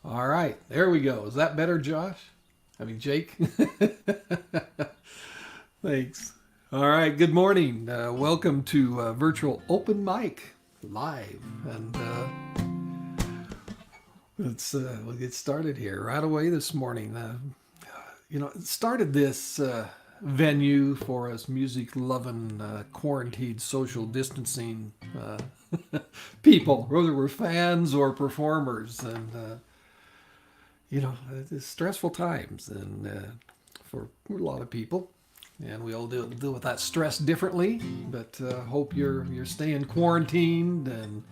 All right, there we go. Is that better, Josh? I mean, Jake? Thanks. All right, good morning. Welcome to Virtual Open Mic Live. And we'll get started here right away this morning. It started this venue for us music-loving, quarantined, social distancing people, whether we're fans or performers. And it's stressful times and for a lot of people, and we all deal with that stress differently. But hope you're staying quarantined and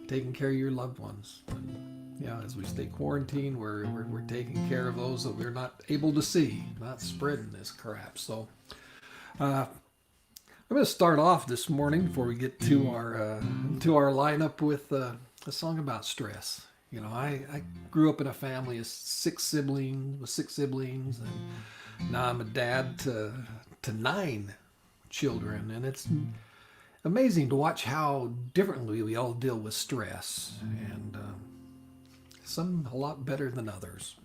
taking care of your loved ones. And, as we stay quarantined, we're taking care of those that we're not able to see, not spreading this crap. So I'm going to start off this morning before we get to our lineup with a song about stress. I grew up in a family of six siblings, and now I'm a dad to 9 children, and it's amazing to watch how differently we all deal with stress, and some a lot better than others.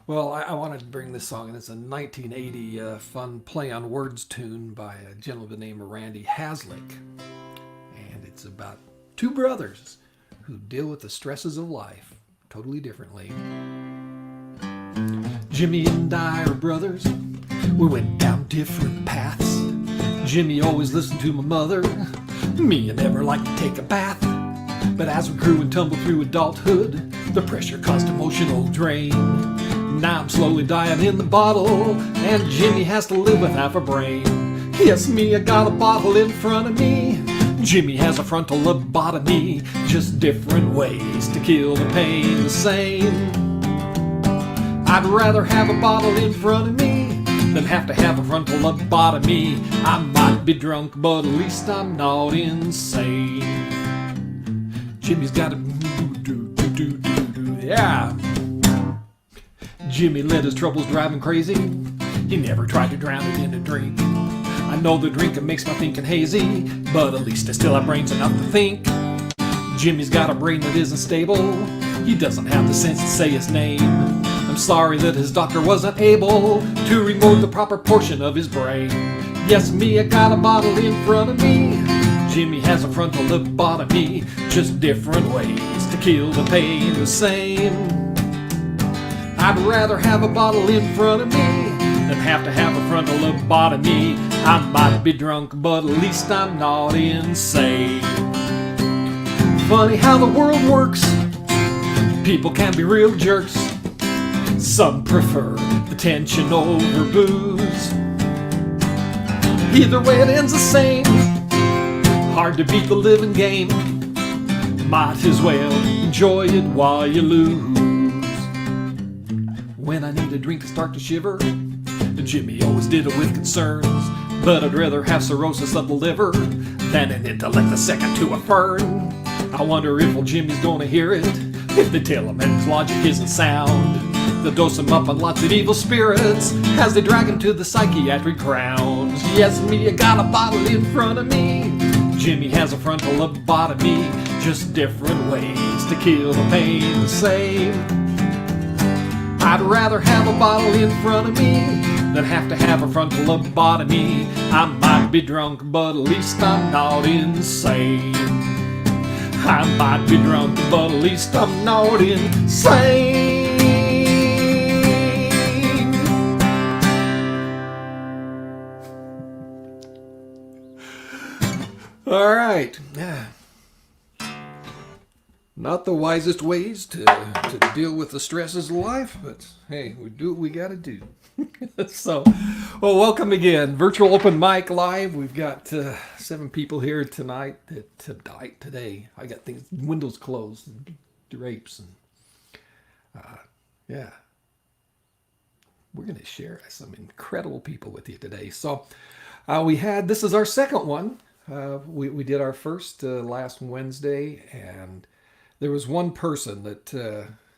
Well, I wanted to bring this song, and it's a 1980 fun play on words tune by a gentleman named Randy Haslick, and it's about 2 brothers who deal with the stresses of life totally differently. Jimmy and I are brothers. We went down different paths. Jimmy always listened to my mother. Me, I never liked to take a bath. But as we grew and tumbled through adulthood, the pressure caused emotional drain. Now I'm slowly dying in the bottle, and Jimmy has to live with half a brain. Yes, me, I got a bottle in front of me. Jimmy has a frontal lobotomy, just different ways to kill the pain the same. I'd rather have a bottle in front of me than have to have a frontal lobotomy. I might be drunk, but at least I'm not insane. Jimmy's got a yeah. Jimmy let his troubles drive him crazy. He never tried to drown it in a drink. I know the drinking makes my thinking hazy, but at least I still have brains enough to think. Jimmy's got a brain that isn't stable. He doesn't have the sense to say his name. I'm sorry that his doctor wasn't able to remove the proper portion of his brain. Yes, me, I got a bottle in front of me. Jimmy has a frontal lobotomy, just different ways to kill the pain the same. I'd rather have a bottle in front of me than have to have a frontal lobotomy. I might be drunk, but at least I'm not insane. Funny how the world works. People can be real jerks. Some prefer the tension over booze. Either way it ends the same. Hard to beat the living game. Might as well enjoy it while you lose. When I need a drink to start to shiver, Jimmy always did it with concerns. But I'd rather have cirrhosis of the liver than an intellect a second to a fern. I wonder if old Jimmy's gonna hear it, if they tell him his logic isn't sound. They'll dose him up on lots of evil spirits as they drag him to the psychiatric grounds. Yes, me, I got a bottle in front of me. Jimmy has a frontal lobotomy, just different ways to kill the pain the same. I'd rather have a bottle in front of me than have to have a frontal lobotomy. I might be drunk, but at least I'm not insane. I might be drunk, but at least I'm not insane. All right. Not the wisest ways to deal with the stresses of life, but hey, we do what we got to do. So, well, welcome again. Virtual Open Mic Live. We've got 7 people here tonight. Today. I got things, windows closed, and drapes, and we're going to share some incredible people with you today. So, this is our second one. We did our first last Wednesday, and there was one person that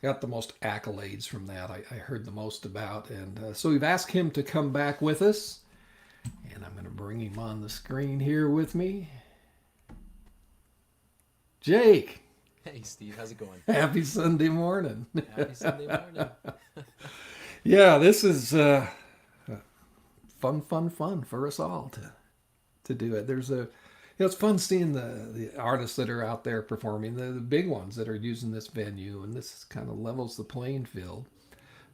got the most accolades from that. I heard the most about, and so we've asked him to come back with us, and I'm going to bring him on the screen here with me. Jake, Hey, Steve, how's it going? Happy Sunday morning. Happy Sunday morning. Yeah, this is fun for us all to do it. It's fun seeing the artists that are out there performing, the big ones that are using this venue, and this kind of levels the playing field.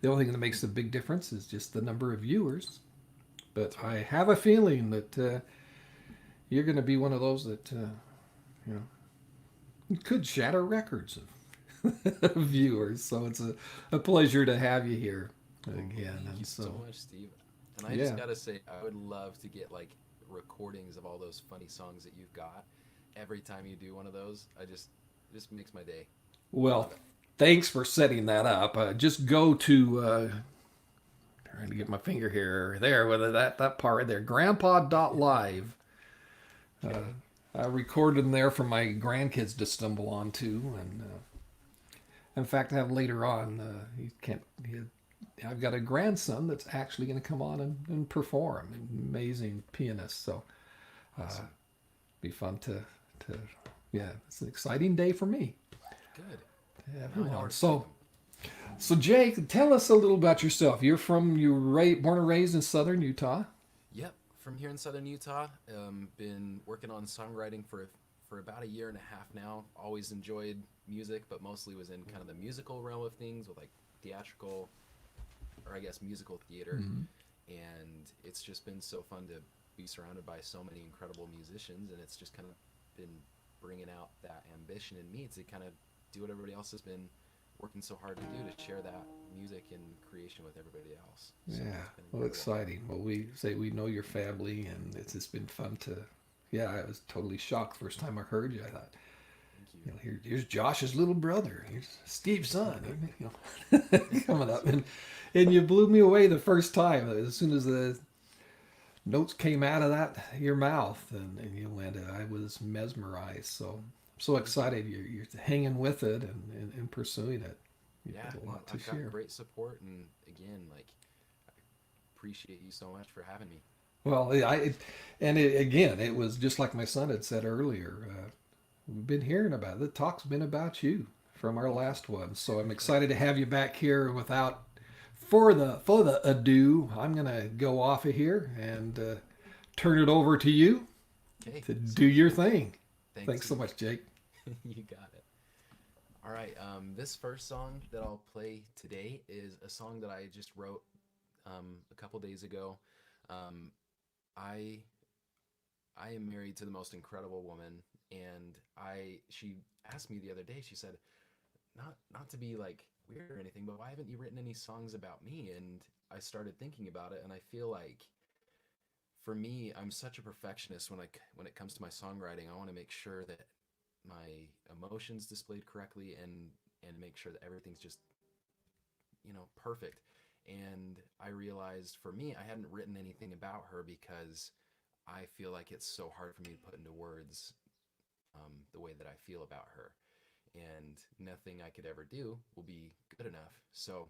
The only thing that makes a big difference is just the number of viewers. But That's I right. have a feeling that you're going to be one of those that you know could shatter records of viewers. So it's a pleasure to have you here Well, again. thank you And so so, much, Steve. And I just yeah. gotta say, I would love to get like recordings of all those funny songs that you've got. Every time you do one of those, it just makes my day. I Well, love it. thanks for setting that up. Just go to trying to get my finger here there with that part right there, grandpa.live. Uh, Okay. I recorded them there for my grandkids to stumble onto, and in fact, I have later on. He can't. I've got a grandson that's actually going to come on and perform. An amazing pianist. So Awesome. be fun to yeah. It's an exciting day for me. Good. Now I know where Everyone. to find them. So Jake, tell us a little about yourself. Born and raised in Southern Utah. Yep, from here in southern Utah. Been working on songwriting for about a year and a half now. Always enjoyed music, but mostly was in kind of the musical realm of things with like theatrical, or I guess musical theater. And it's just been so fun to be surrounded by so many incredible musicians, and it's just kind of been bringing out that ambition in me to kind of do what everybody else has been working so hard to do, to share that music and creation with everybody else. So Yeah, it's been well, incredible. exciting. Well, we say we know your family, and it's just been fun to. Yeah, I was totally shocked first time I heard you. I thought, Thank you. here's Josh's little brother. Here's Steve's son. Coming up, and you blew me away the first time. As soon as the notes came out of that your mouth, and you went, I was mesmerized. So I'm so Thank you. excited you're hanging with it and pursuing it. You've Yeah, got a no, lot to I've got share. great support, and again, like, I appreciate you so much for having me. Well, again, it was just like my son had said earlier. We've been hearing about it. The talk's been about you from our Thank you. last one, so I'm excited to have you back here. Without for the ado, I'm gonna go off of here and turn it over to you Okay, to do sounds your good. thing. Thanks, Thanks so Steve. much, Jake. You got it. All right, this first song that I'll play today is a song that I just wrote a couple days ago. Um, I I am married to the most incredible woman, and I she asked me the other day. She said, "Not to be like weird or anything, but why haven't you written any songs about me?" And I started thinking about it, and I feel like for me, I'm such a perfectionist when it comes to my songwriting. I want to make sure that my emotions displayed correctly, and make sure that everything's just perfect. And I realized for me, I hadn't written anything about her because I feel like it's so hard for me to put into words the way that I feel about her, and nothing I could ever do will be good enough. So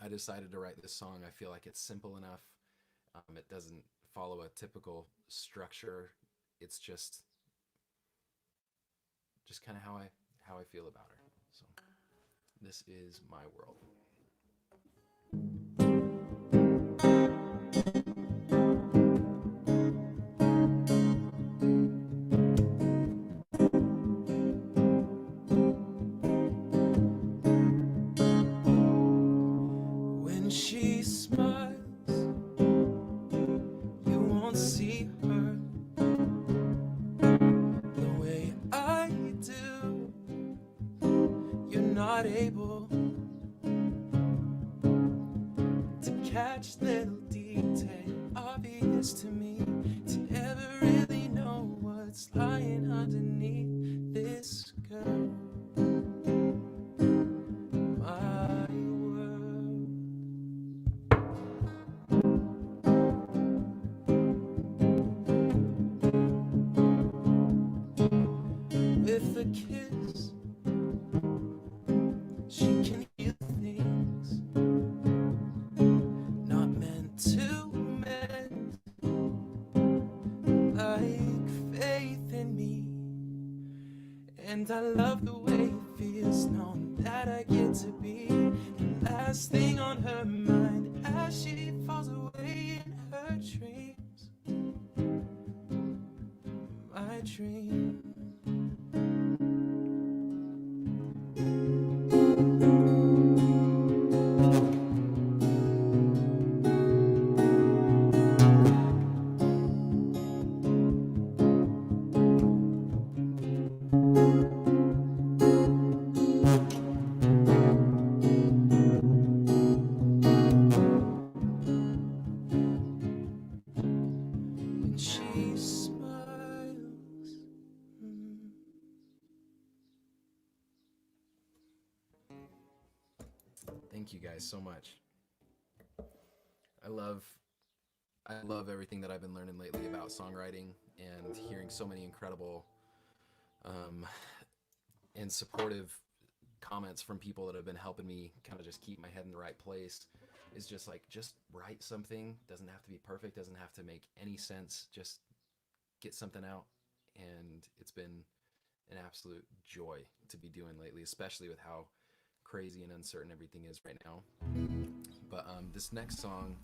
I decided to write this song. I feel like it's simple enough. It doesn't follow a typical structure. It's just kind of how I feel about her. So this is my world. When she smiles, you won't see her the way I do. You're not able to catch little detail obvious to me, to ever really know what's lying underneath this girl. My world. With a kiss, she can heal things not meant to mend, like faith in me. And I love the way be the last thing on her mind as she falls away in her dreams. My dream. And she smiles. Thank you guys so much. I love everything that I've been learning lately about songwriting and hearing so many incredible and supportive comments from people that have been helping me kind of just keep my head in the right place. Is just like, just write something. Doesn't have to be perfect, doesn't have to make any sense, just get something out. And it's been an absolute joy to be doing lately, especially with how crazy and uncertain everything is right now. But this next song,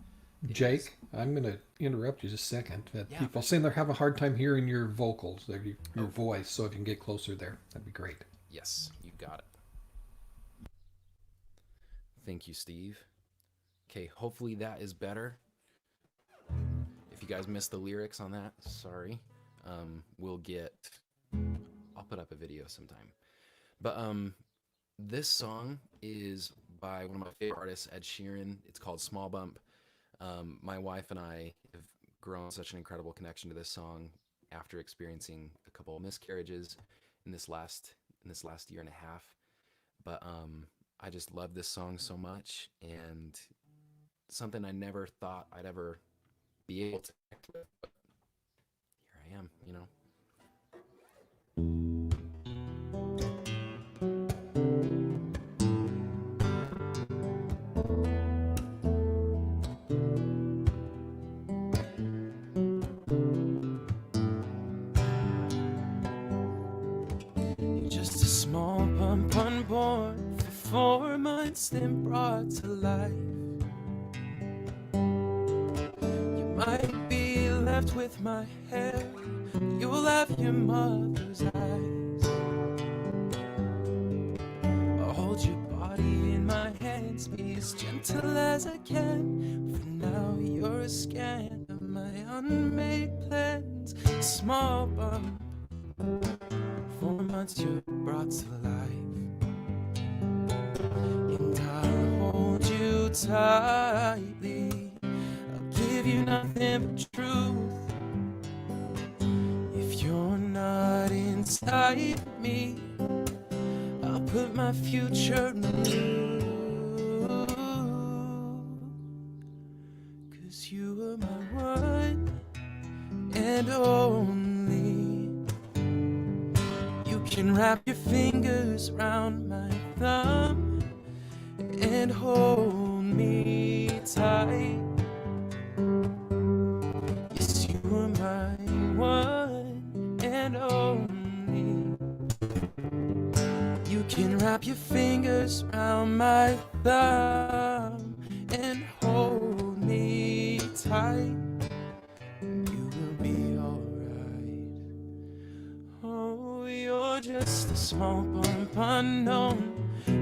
Jake, I'm going to interrupt you just a second. Yeah, People for saying they're having a hard time hearing your vocals, your Oh. voice, so if you can get closer there, that'd be great. yes, you got it. Thank you, Steve. Okay, hopefully that is better. If you guys missed the lyrics on that, sorry. I'll put up a video sometime. But this song is by one of my favorite artists, Ed Sheeran. It's called Small Bump. My wife and I have grown such an incredible connection to this song after experiencing a couple of miscarriages in this last year and a half. But I just love this song so much, and something I never thought I'd ever be able to connect with. But here I am, you know. You're just a small bump unborn for 4 months, then brought to life. You might be left with my hair, you'll have your mother's eyes. I'll hold your body in my hands, be as gentle as I can. For now you're a scan of my unmade plans. Small bump, 4 months you're brought to life. And I'll hold you tightly, I'll give you nothing but truth. If you're not inside me, I'll put my future in you. 'Cause you were my one and only. You can wrap your fingers around my thumb and hold me tight. Yes, you were my one and only. You can wrap your fingers around my thumb and hold me tight. You will be alright. Oh, you're just a small bump unknown.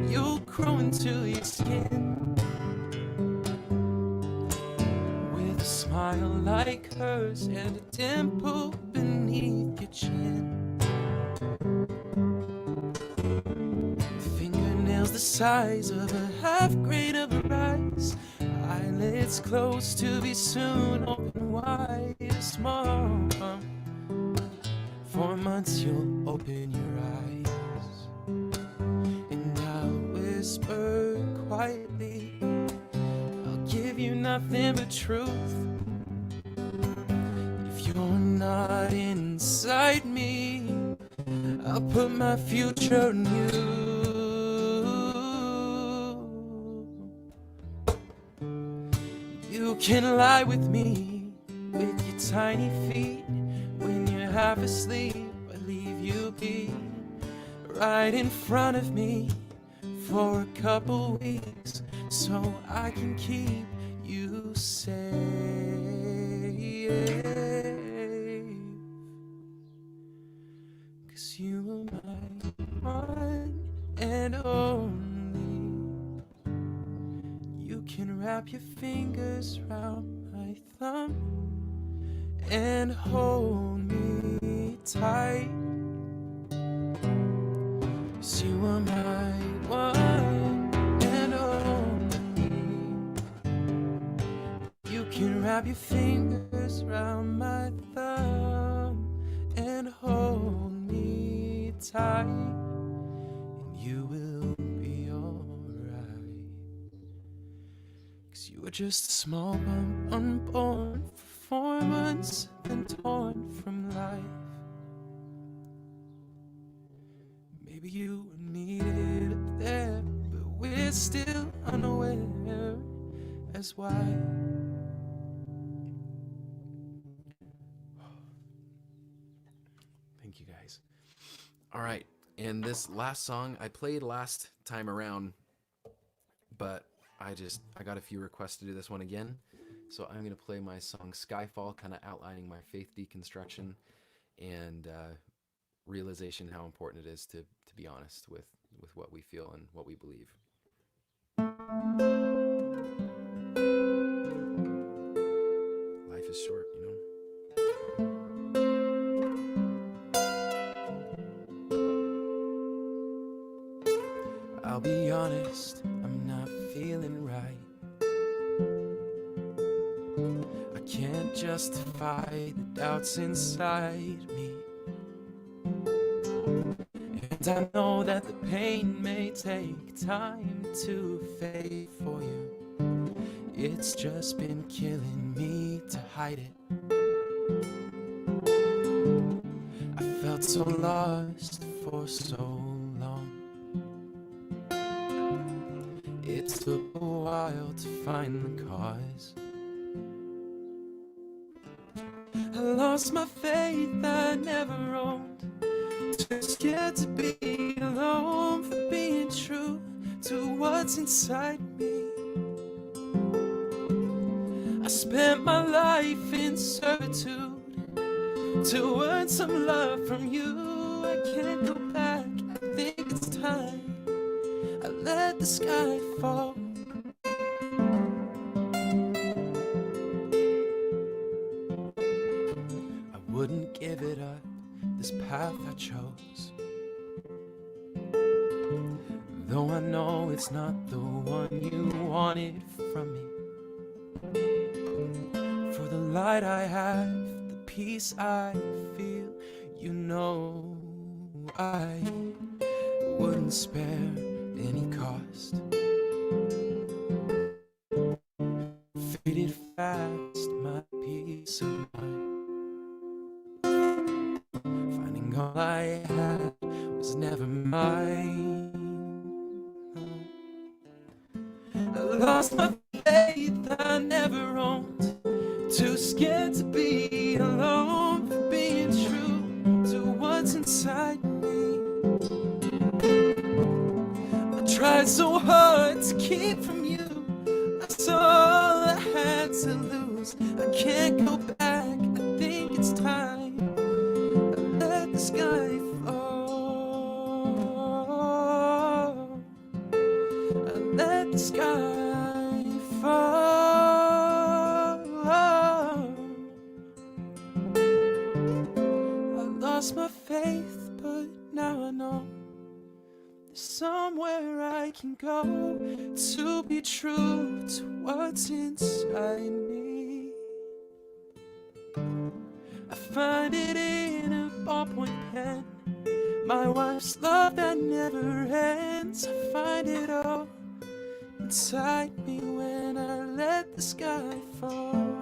You'll grow into your skin with a smile like hers and a dimple beneath your chin. Fingernails the size of a half grain of rice. Eyelids close to be soon open wide. A small bump. 4 months you'll open your eyes. And I'll whisper quietly, I'll give you nothing but truth. If you're not inside me, I'll put my future in you. You can lie with me with your tiny feet. When you're half asleep, I leave you be right in front of me for a couple weeks so I can keep you safe. 'Cause you are my one and only. You can wrap your fingers round my thumb and hold me tight. 'Cause you are my one and only. You can wrap your fingers round my thumb and hold me tight, and you will be alright. 'Cause you were just a small bump, unborn for 4 months, then torn from life. Maybe you were needed up there, but we're still unaware as why. Thank you guys. All right, and this last song I played last time around, but I got a few requests to do this one again, so I'm gonna play my song Skyfall, kind of outlining my faith deconstruction and realization how important it is to be honest with what we feel and what we believe. Life is short, you know. I'll be honest, I'm not feeling right. I can't justify the doubts inside me. And I know that the pain may take time to fade for you. It's just been killing me to hide it. I felt so lost for so long. It took a while to find the cause. I lost my faith, I never owned. Too scared to be alone, for being true to what's inside me. I spent my life in servitude to earn some love from you. I can't go back, I think it's time I let the sky fall. I wouldn't give it up, this path I chose, though I know it's not the one you wanted from me. For the light I have, the peace I feel, you know I wouldn't spare any cost. Faded fast, my peace of mind. Finding all I had was never mine. I lost my faith, I never owned. Too scared to be alone, for being true to what's inside me. I tried so hard to keep from you. That's all I had to lose. I can't go back, I think it's time I let the sky fall. I let the sky fall. I lost my faith, but now I know there's somewhere I can go to be true to what's inside me. I find it in a ballpoint pen, my wife's love that never ends. I find it all inside me when I let the sky fall.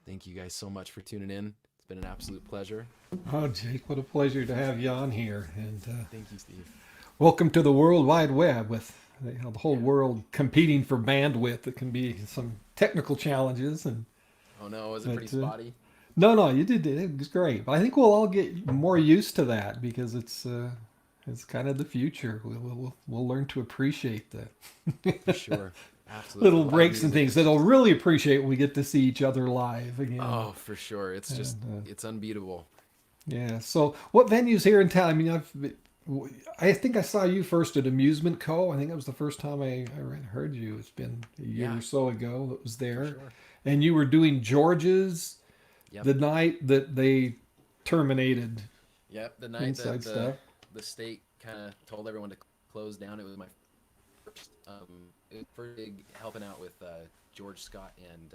Thank you guys so much for tuning in. It's been an absolute pleasure. Oh, Jake, what a pleasure to have you on here. And Thank you, Steve. welcome to the World Wide Web with the whole world competing for bandwidth. It can be some technical challenges. And Oh no, was it pretty spotty? No, you did it. It was great. But I think we'll all get more used to that because it's kind of the future. We'll learn to appreciate For the sure. Absolutely. little Live breaks and music things is that just I'll really appreciate when we get to see each other live again. oh, for sure. It's just And it's unbeatable. yeah. So, what venues here in town? I mean, I think I saw you first at Amusement Co. I think that was the first time I heard you. It's been a year Yeah, or so ago that was for there, sure. and you were doing George's Yep. the night that they terminated Yep. The night that Inside Stuff. the state kind of told everyone to close down, it was my first first gig helping out with George Scott and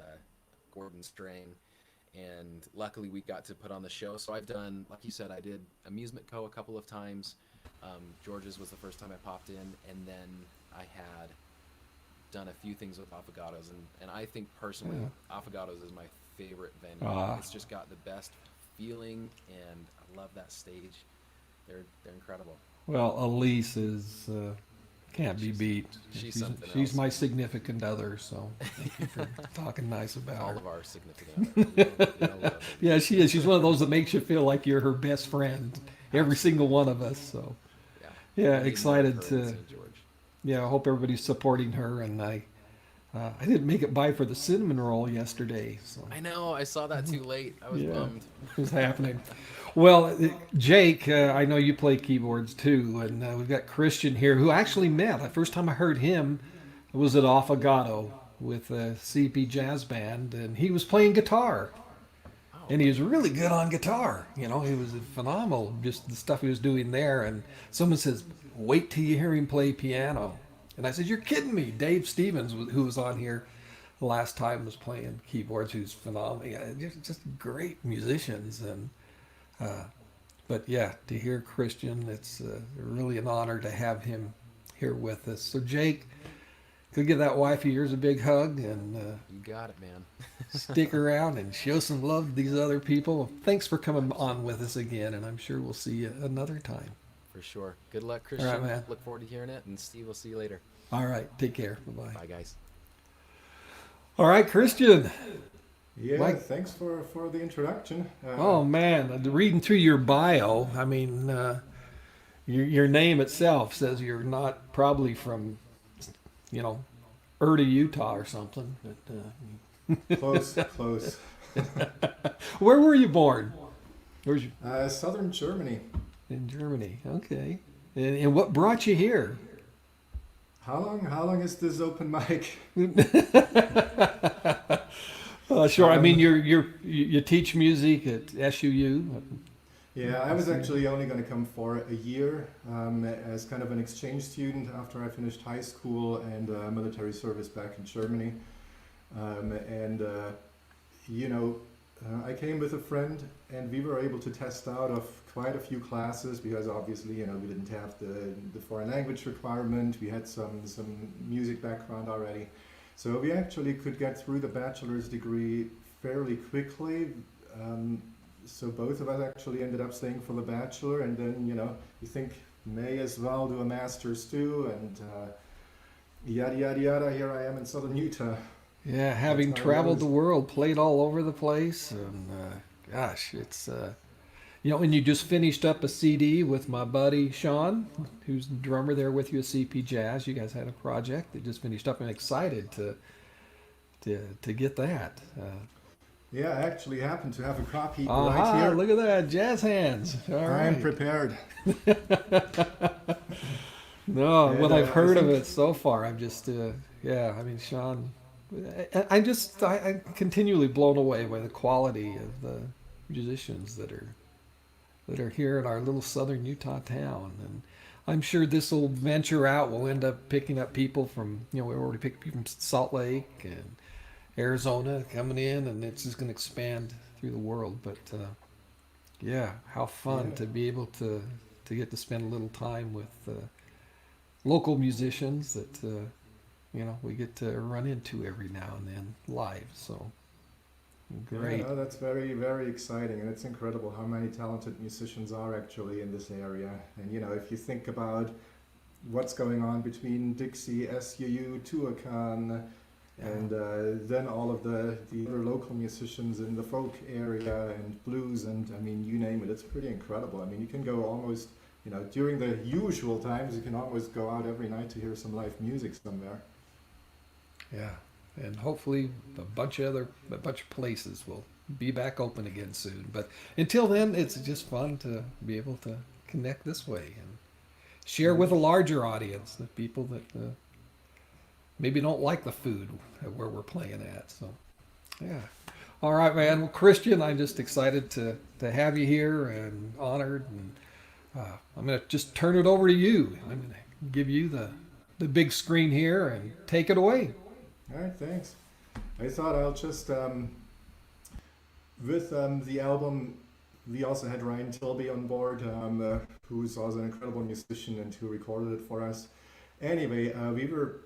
Gordon Strang, and luckily we got to put on the show. So I've done, like you said, I did Amusement Co. a couple of times. George's was the first time I popped in, and then I had done a few things with Affogatos, and I think personally, Affogatos is my favorite venue. Ah. It's just got the best feeling, and I love that stage. They're incredible. Well, Elise is can't be She's beat. she's something She's else. my significant other, so thank you for talking nice about All her. of our significant others. We all love it. Yeah, she is. She's one of those that makes you feel like you're her best friend. Every single one of us. So Yeah. yeah, We need more of excited her in to. St. George. Yeah, I hope everybody's supporting her. And I didn't make it by for the cinnamon roll yesterday, so I know. I saw that too late. I was yeah, bummed. it was happening. Well, Jake, I know you play keyboards too, and we've got Christian here who actually met. The first time I heard him was at Affogato with a CP Jazz Band, and he was playing guitar. Oh, And he was really good on guitar. You know, he was phenomenal, just the stuff he was doing there. And someone says, wait till you hear him play piano. And I said, you're kidding me. Dave Stevens, who was on here the last time, was playing keyboards, who's phenomenal. Yeah, just great musicians. And but yeah, to hear Christian, it's really an honor to have him here with us. So Jake, go give that wife of yours a big hug and you got it, man. stick around and show some love to these other people. Thanks for coming on with us again, and I'm sure we'll see you another time. For sure. Good luck, All Christian. right, man. Look forward to hearing it, and Steve, we'll see you later. All right, take care. Bye-bye. Bye, guys. All right, Christian. Yeah, Mike? thanks for the introduction. Oh man, reading through your bio, I mean, your name itself says you're not probably from, you know, Erta, Utah or something. But, Close. where were you born? Where's you Southern Germany. in Germany? Okay. And what brought you here? How long is this open mic? Sure. I mean, you teach music at SUU. Yeah, I was actually only going to come for a year as kind of an exchange student after I finished high school and military service back in Germany. I came with a friend, and we were able to test out of quite a few classes because obviously, we didn't have the foreign language requirement. We had some music background already. So we actually could get through the bachelor's degree fairly quickly. So both of us actually ended up staying for the bachelor, and then, you think may as well do a master's too, and yada, yada, yada, here I am in Southern Utah. Yeah, having how it traveled the goes. world, played all over the place, and gosh, it's and you just finished up a CD with my buddy Sean, who's the drummer there with you at CP Jazz. You guys had a project that just finished up, and excited to get that. Yeah, I actually happen to have a copy Aha! right here. Look at that, jazz hands. All I'm right. prepared. No, And, what I've I heard of think- it so far, I'm just, I mean, Sean, I'm continually blown away by the quality of the musicians that are here in our little southern Utah town. And I'm sure this will venture out. We'll end up picking up people from, we already picked people from Salt Lake and Arizona coming in, and it's just going to expand through the world. But yeah, how fun Yeah. to be able to get to spend a little time with local musicians that we get to run into every now and then live. So great. Yeah, no, that's very, very exciting, and it's incredible how many talented musicians are actually in this area. And if you think about what's going on between Dixie, SUU, Tuacan, And then all of the other local musicians in the folk area and blues, and I mean, you name it, it's pretty incredible. I mean, you can go almost, you know, during the usual times, you can almost go out every night to hear some live music somewhere. Yeah, and hopefully a bunch of places will be back open again soon. But until then, it's just fun to be able to connect this way and share with a larger audience, the people that maybe don't like the food where we're playing at. So, yeah. All right, man. Well, Christian, I'm just excited to have you here and honored. And I'm going to just turn it over to you. I'm going to give you the big screen here and take it away. All right, thanks. I thought I'll just, with the album, we also had Ryan Tilby on board, who's also an incredible musician and who recorded it for us. Anyway, we were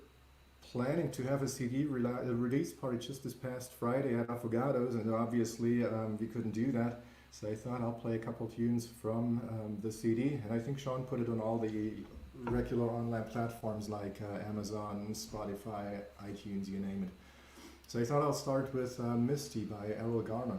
planning to have a CD release party just this past Friday at Affogatos, and obviously we couldn't do that. So I thought I'll play a couple tunes from the CD, and I think Sean put it on all the regular online platforms like Amazon, Spotify, iTunes, you name it. So I thought I'll start with Misty by Errol Garner.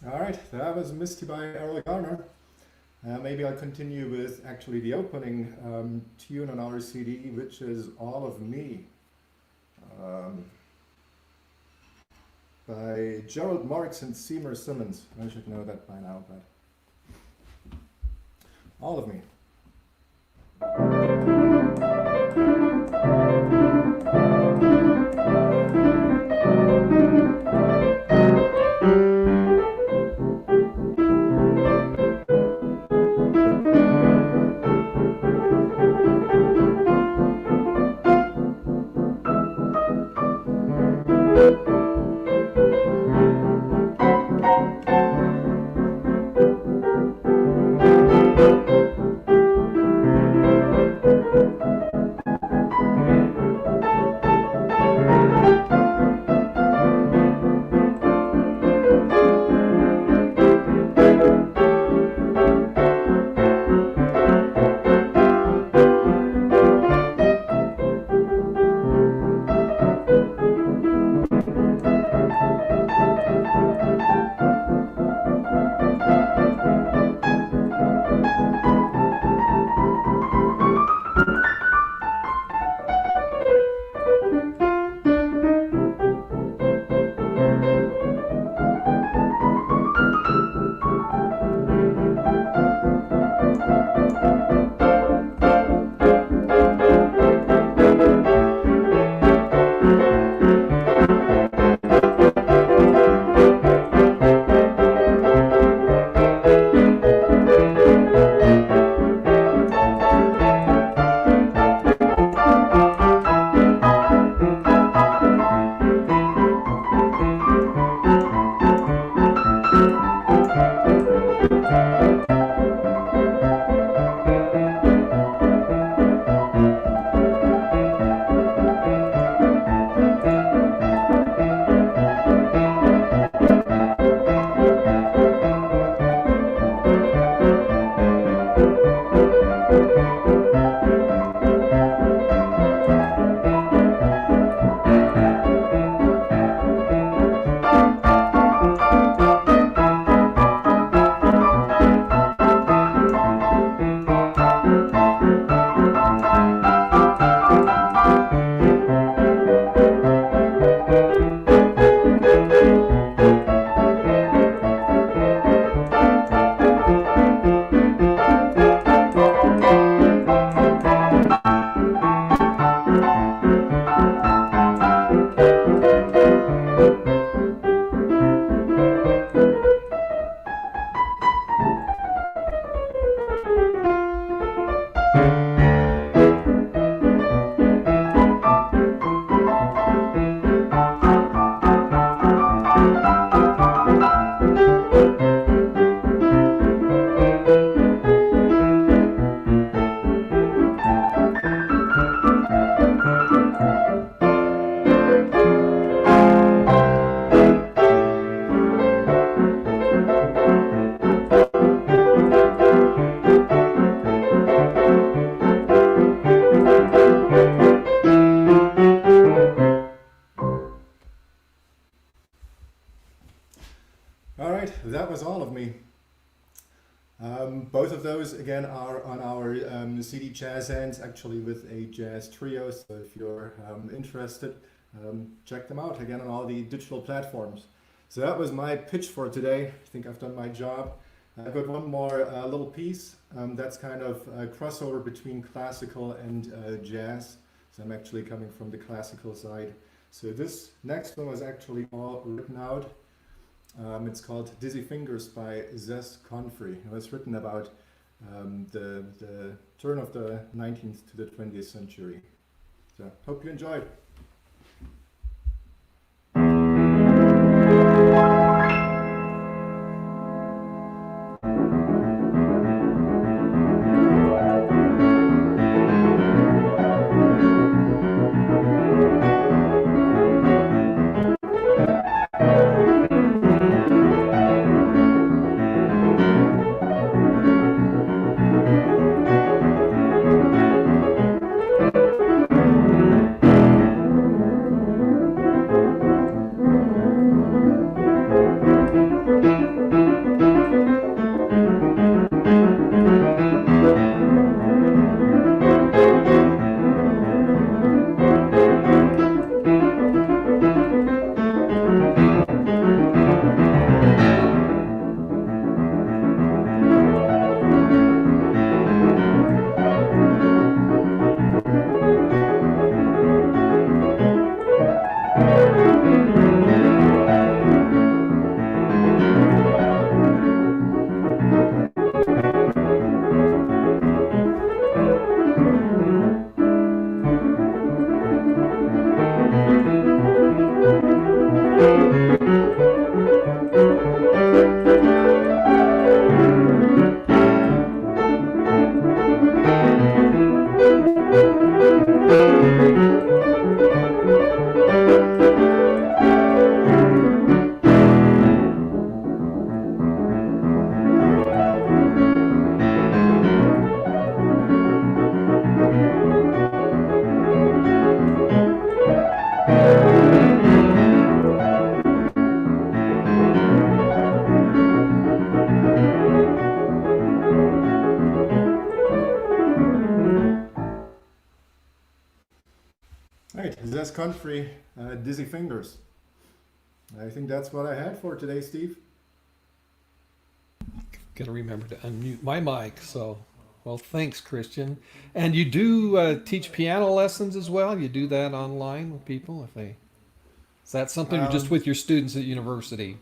All right, that was Misty by Errol Garner. Maybe I'll continue with actually the opening tune on our CD, which is All of Me, by Gerald Marks and Seymour Simmons. I should know that by now, but All of Me. All right, that was All of Me. Both of those, again, are on our CD Jazz Hands, actually with a jazz trio, so if you're interested, check them out, again, on all the digital platforms. So that was my pitch for today. I think I've done my job. I've got one more little piece that's kind of a crossover between classical and jazz. So I'm actually coming from the classical side. So this next one was actually all written out. It's called Dizzy Fingers by Zes Confrey. It was written about the turn of the 19th to the 20th century. So hope you enjoyed. country, Dizzy Fingers. I think that's what I had for today, Steve. Gotta remember to unmute my mic. So, well, thanks, Christian. And you do teach piano lessons as well? You do that online with people if they... Is that something or just with your students at university?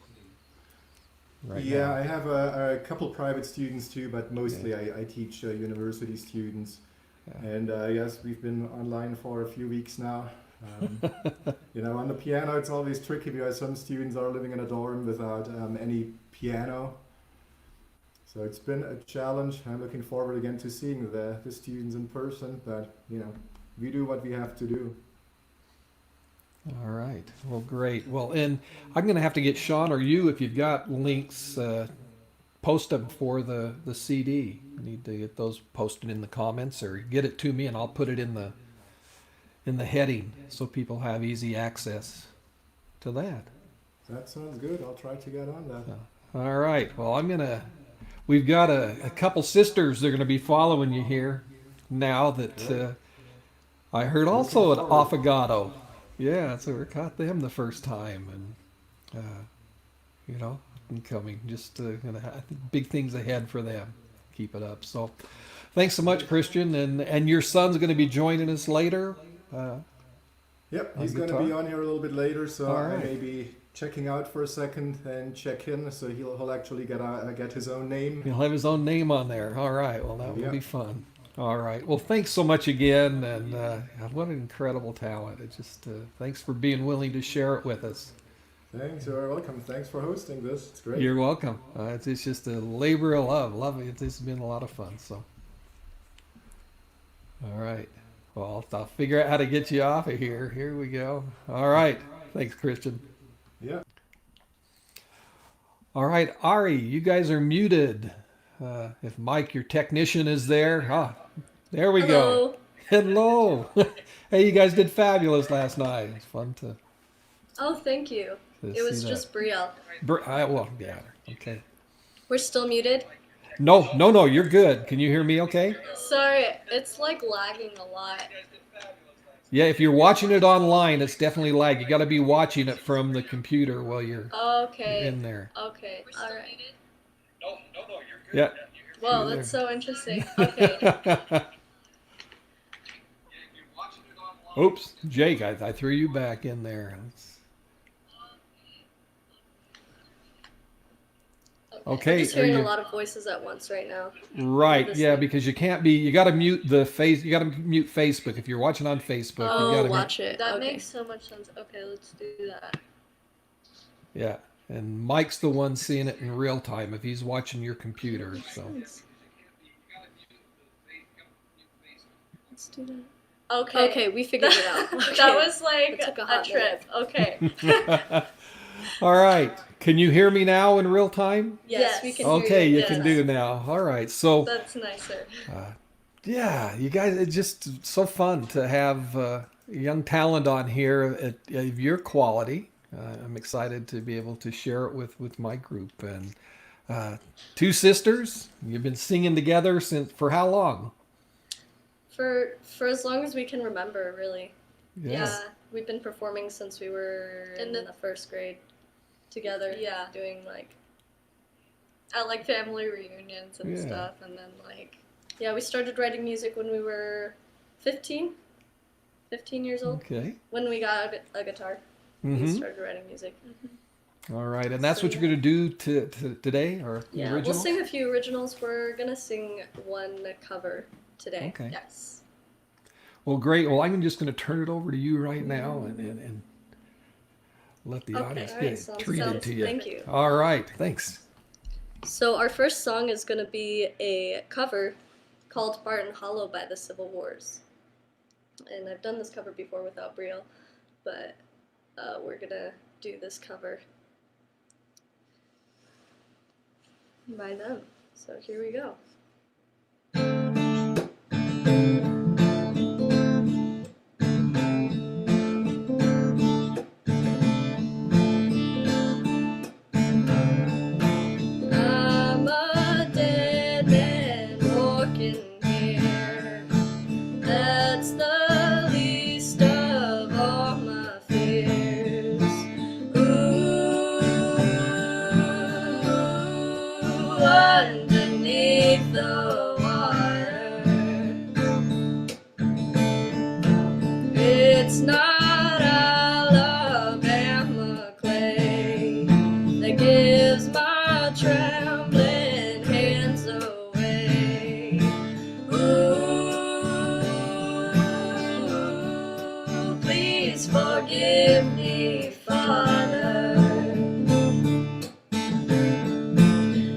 Right Yeah, now? I have a couple private students too, but mostly I teach university students. Yeah. And yes, we've been online for a few weeks now. You know, on the piano it's always tricky because some students are living in a dorm without any piano. So it's been a challenge. I'm looking forward again to seeing the students in person, but you know, we do what we have to do. All right. Well, great. Well, and I'm going to have to get Sean or you, if you've got links, post them for the CD. I need to get those posted in the comments or get it to me and I'll put it in the heading so people have easy access to that. That sounds good. I'll try to get on that. All right. Well, we've got a couple sisters that are going to be following you here now that I heard also at Affogato. Yeah, so we caught them the first time, and you know, incoming. Just gonna have big things ahead for them. Keep it up. So, thanks so much, Christian, and your son's going to be joining us later. Yep, he's going to be on here a little bit later, so I may be checking out for a second and check in. So he'll actually get his own name. He'll have his own name on there. All right. Well, that will be fun. All right. Well, thanks so much again, and what an incredible talent. It just thanks for being willing to share it with us. Thanks. You're welcome. Thanks for hosting this. It's great. You're welcome. It's just a labor of love. Love it. This has been a lot of fun. So, all right. Well, I'll figure out how to get you off of here. Here we go. All right. Thanks, Christian. Yeah. All right, Ari, you guys are muted. If Mike, your technician, is there, there we go. Hello. Hey, you guys did fabulous last night. It's fun to. Oh, thank you. It was just Brielle. Well, yeah. Okay. We're still muted? No, you're good. Can you hear me okay? Sorry, it's like lagging a lot. Yeah, if you're watching it online, it's definitely lag. You got to be watching it from the computer while you're in there. Okay, all right. No, you're good. Yeah. Whoa, that's so interesting. Okay. Oops, Jake, I threw you back in there. Okay. I'm just hearing a lot of voices at once right now. Right, yeah, because you can't be, you got to mute you got to mute Facebook. If you're watching on Facebook, you got to watch it. That makes so much sense. Okay, let's do that. Yeah, and Mike's the one seeing it in real time if he's watching your computer, so. Let's do that. Okay. Okay, we figured it out. Okay. That was like It took a a hot trip. Okay. All right, can you hear me now in real time? Yes, we can hear Okay, you. you can do now. All right, so. That's nicer. Yeah, you guys, it's just so fun to have young talent on here of your quality. I'm excited to be able to share it with my group. And two sisters, you've been singing together for how long? For as long as we can remember, really. Yeah. Yeah, we've been performing since we were in the first grade together. Yeah. Doing like, At like family reunions and stuff, and then like. yeah, we started writing music when we were 15 years old. Okay. When we got a guitar, we started writing music. All right, and that's what you're going to do today, or Yeah, original? we'll sing a few originals. We're gonna sing one cover today. Okay. Yes. Well, great. Well, I'm just going to turn it over to you right now and let the audience all right, get sounds treated good. to you. Thank you. All right, thanks. So our first song is gonna be a cover called Barton Hollow by the Civil Wars. And I've done this cover before without Brielle, but we're gonna do this cover by them. So here we go. I'm a dead man walking here. That's the least of all my me, Father.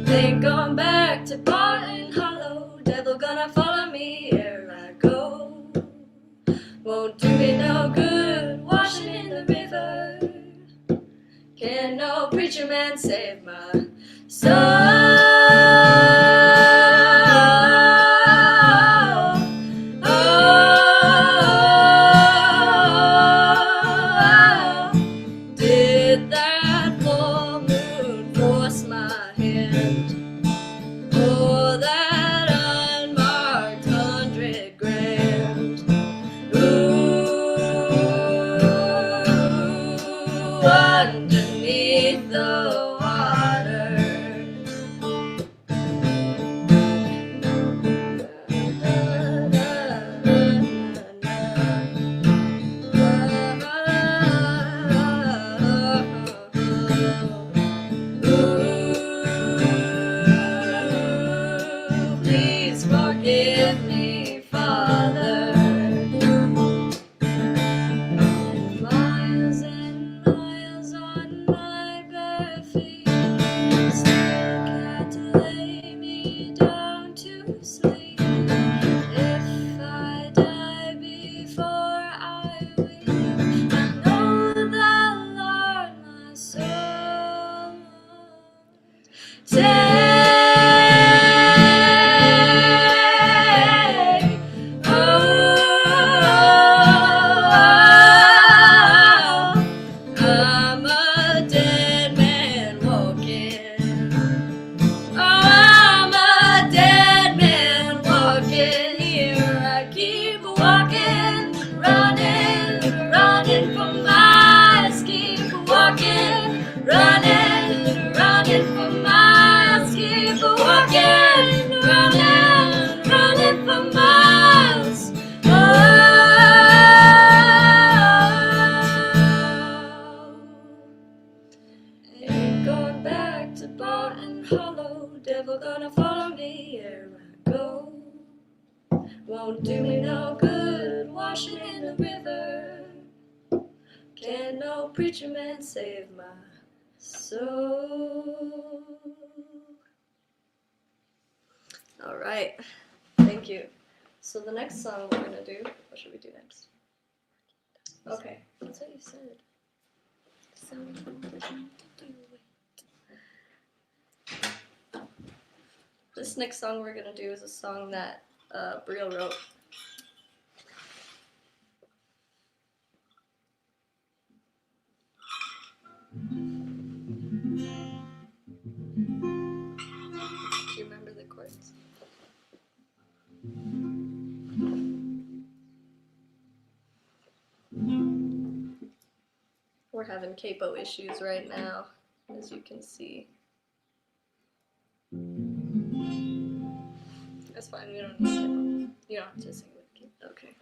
Ain't going back to Barton Hollow. Devil gonna follow me where I go. Won't do me no good washing in the river. Can no preacher man save my soul? Did that full moon force my hand? Oh, that unmarked $100,000. Ooh, underneath the water. Please forgive me, Father. Miles and miles on my bare feet, still can't lay me down to sleep. If I die before I wake, I know the Lord my soul take. Oh, I'm a dead man walking. Oh, I'm a dead man walking here. I keep walking, running, running for miles. Keep walking, running, running for miles. Keep walking, running, running for miles. Oh, ain't going back to Barton Hollow. Devil gonna follow me where I go. Won't do me no good washing in the river. Can no preacher man save my soul? All right, thank you. So the next song we're gonna do, what should we do next? Okay, that's what you said. This next song we're gonna do is a song that Brielle wrote. Do you remember the chords? We're having capo issues right now, as you can see. That's fine, we don't need capo. You don't have to sing with capo. Okay.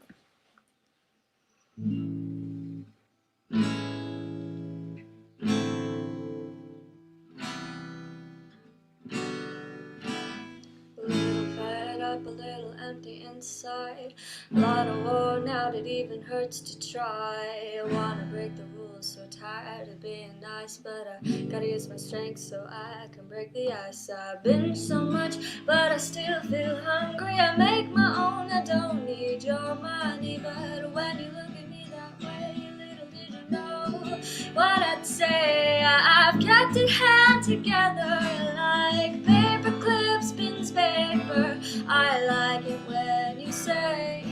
A little fed up, a little empty inside. A lot of worn out, it even hurts to try. I wanna break the rules, so tired of being nice, but I gotta use my strength so I can break the ice. I've been so much, but I still feel hungry. I make my own, I don't need your money, but when you look at me that way, little did you know what I'd say. I've kept it held together like paper clips, pins, paper. I like it when you say,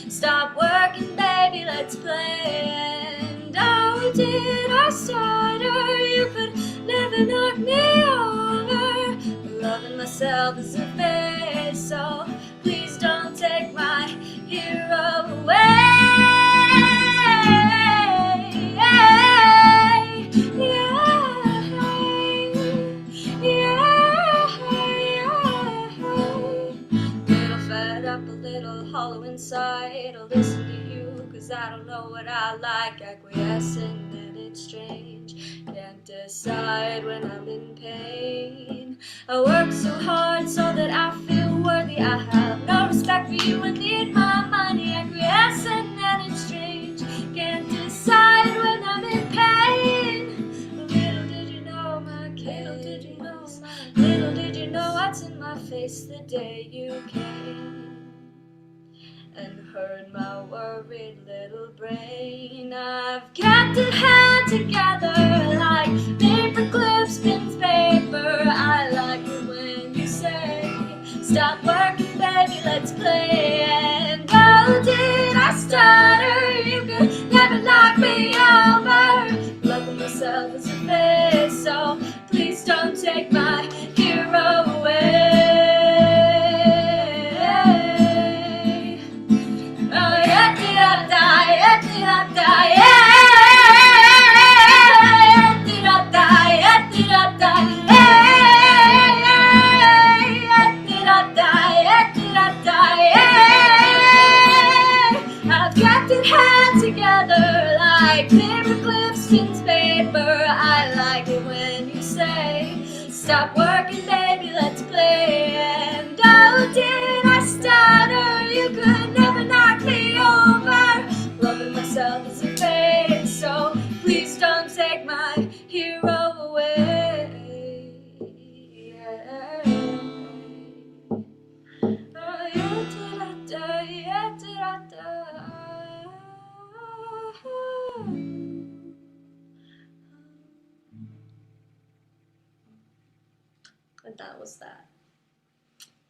stop working, baby, let's play. And oh, did I stutter? You could never knock me over. Loving myself is a phase, so please don't take my hero away. Little fed up, a little hollow inside. I'll listen to you, cause I don't know what I like. Acquiescing and it's strange. Can't decide when I'm in pain. I work so hard so that I feel worthy. I have no respect for you and need my money. Acquiescing and it's strange. Can't decide when I'm in pain. day you came and heard my worried little brain. I've kept it held together like paper clips, pins, paper. I like it when you say, stop working, baby, let's play. And oh, did I stutter? You could never knock me over. Loving myself is a phase, so please don't take my hero away. Oh, yeah, da da, yeah, da da, yeah, da da, yeah, da da, da da, I've kept it held together like paper clips, pins, paper. I like it when you say, stop working, baby, let's play. And oh, did I stutter? You could never knock me over. Loving myself is a phase, so please don't take my hero away. Yeah. Oh, yeah, da-da-da, yeah, da-da-da. And that was that.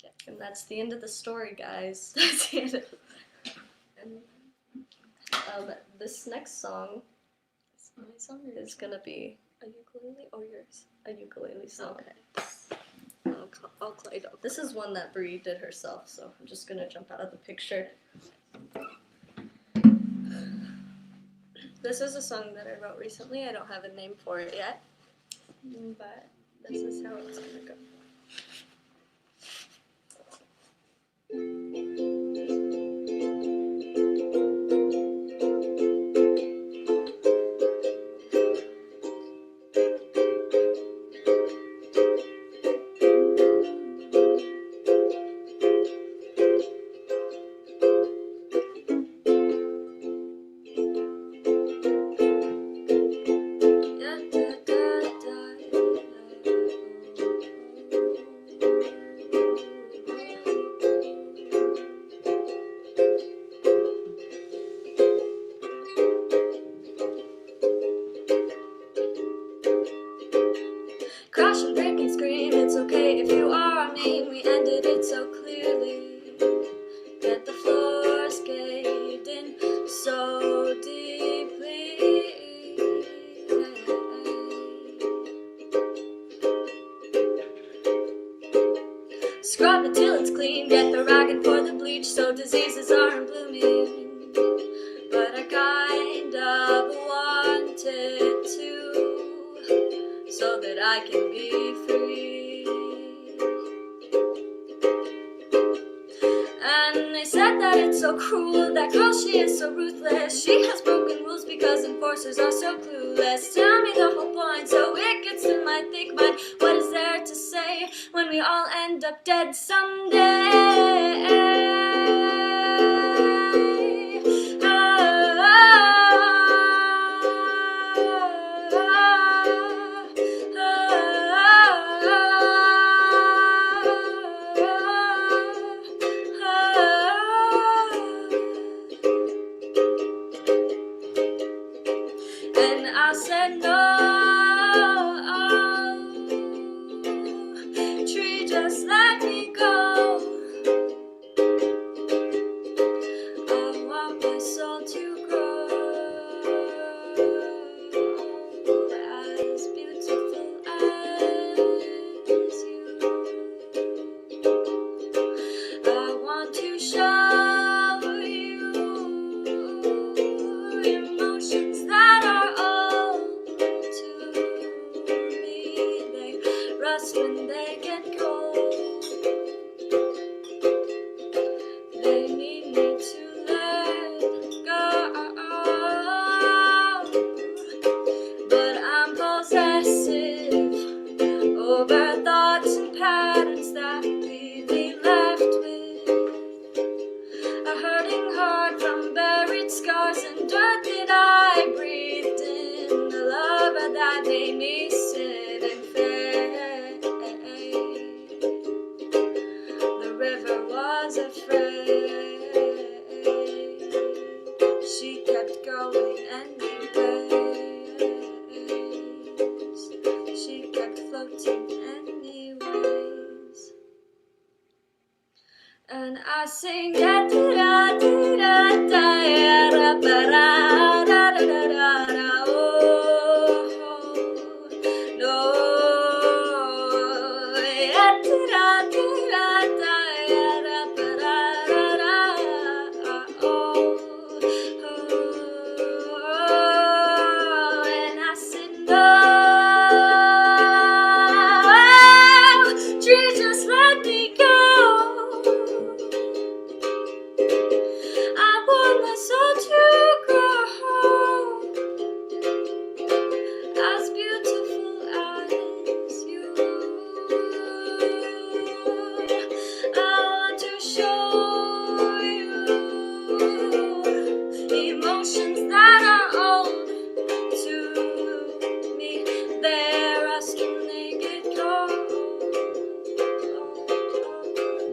Yeah, and that's the end of the story, guys. That's the end of it. And this next song, my song is gonna be a ukulele or yours? A ukulele song. Okay. I'll play it. This is one that Bree did herself, so I'm just gonna jump out of the picture. This is a song that I wrote recently. I don't have a name for it yet, but this is how it's gonna go. Crash and break and scream, it's okay if you are. I mean, we ended it so clearly. Get the floors caved in so deeply. Scrub it till it's clean, get the rag and pour the bleach so diseases aren't blooming. But I kind of wanted to, so that I can be free. And they said that it's so cruel, that girl, she is so ruthless. She has broken rules because enforcers are so clueless. Tell me the whole point so it gets in my thick mind. What is there to say when we all end up dead someday? And I said no, tree, just let me go. I want my soul to grow as beautiful as you. I want to show you emotions that are old to me. They rust when they get cold. They need me to let go, but I'm possessive over thoughts and patterns that leave me left with a hurting heart from buried scars and dirt that I breathed in, the lover that made me sit and fade. The I sing da da da da da da da da da da da. Oh no, da da da da da da da da. Oh, and I said no, Jesus, let me go. I want my soul to grow as beautiful as you. I want to show you emotions that are old to me. They're asking naked cold.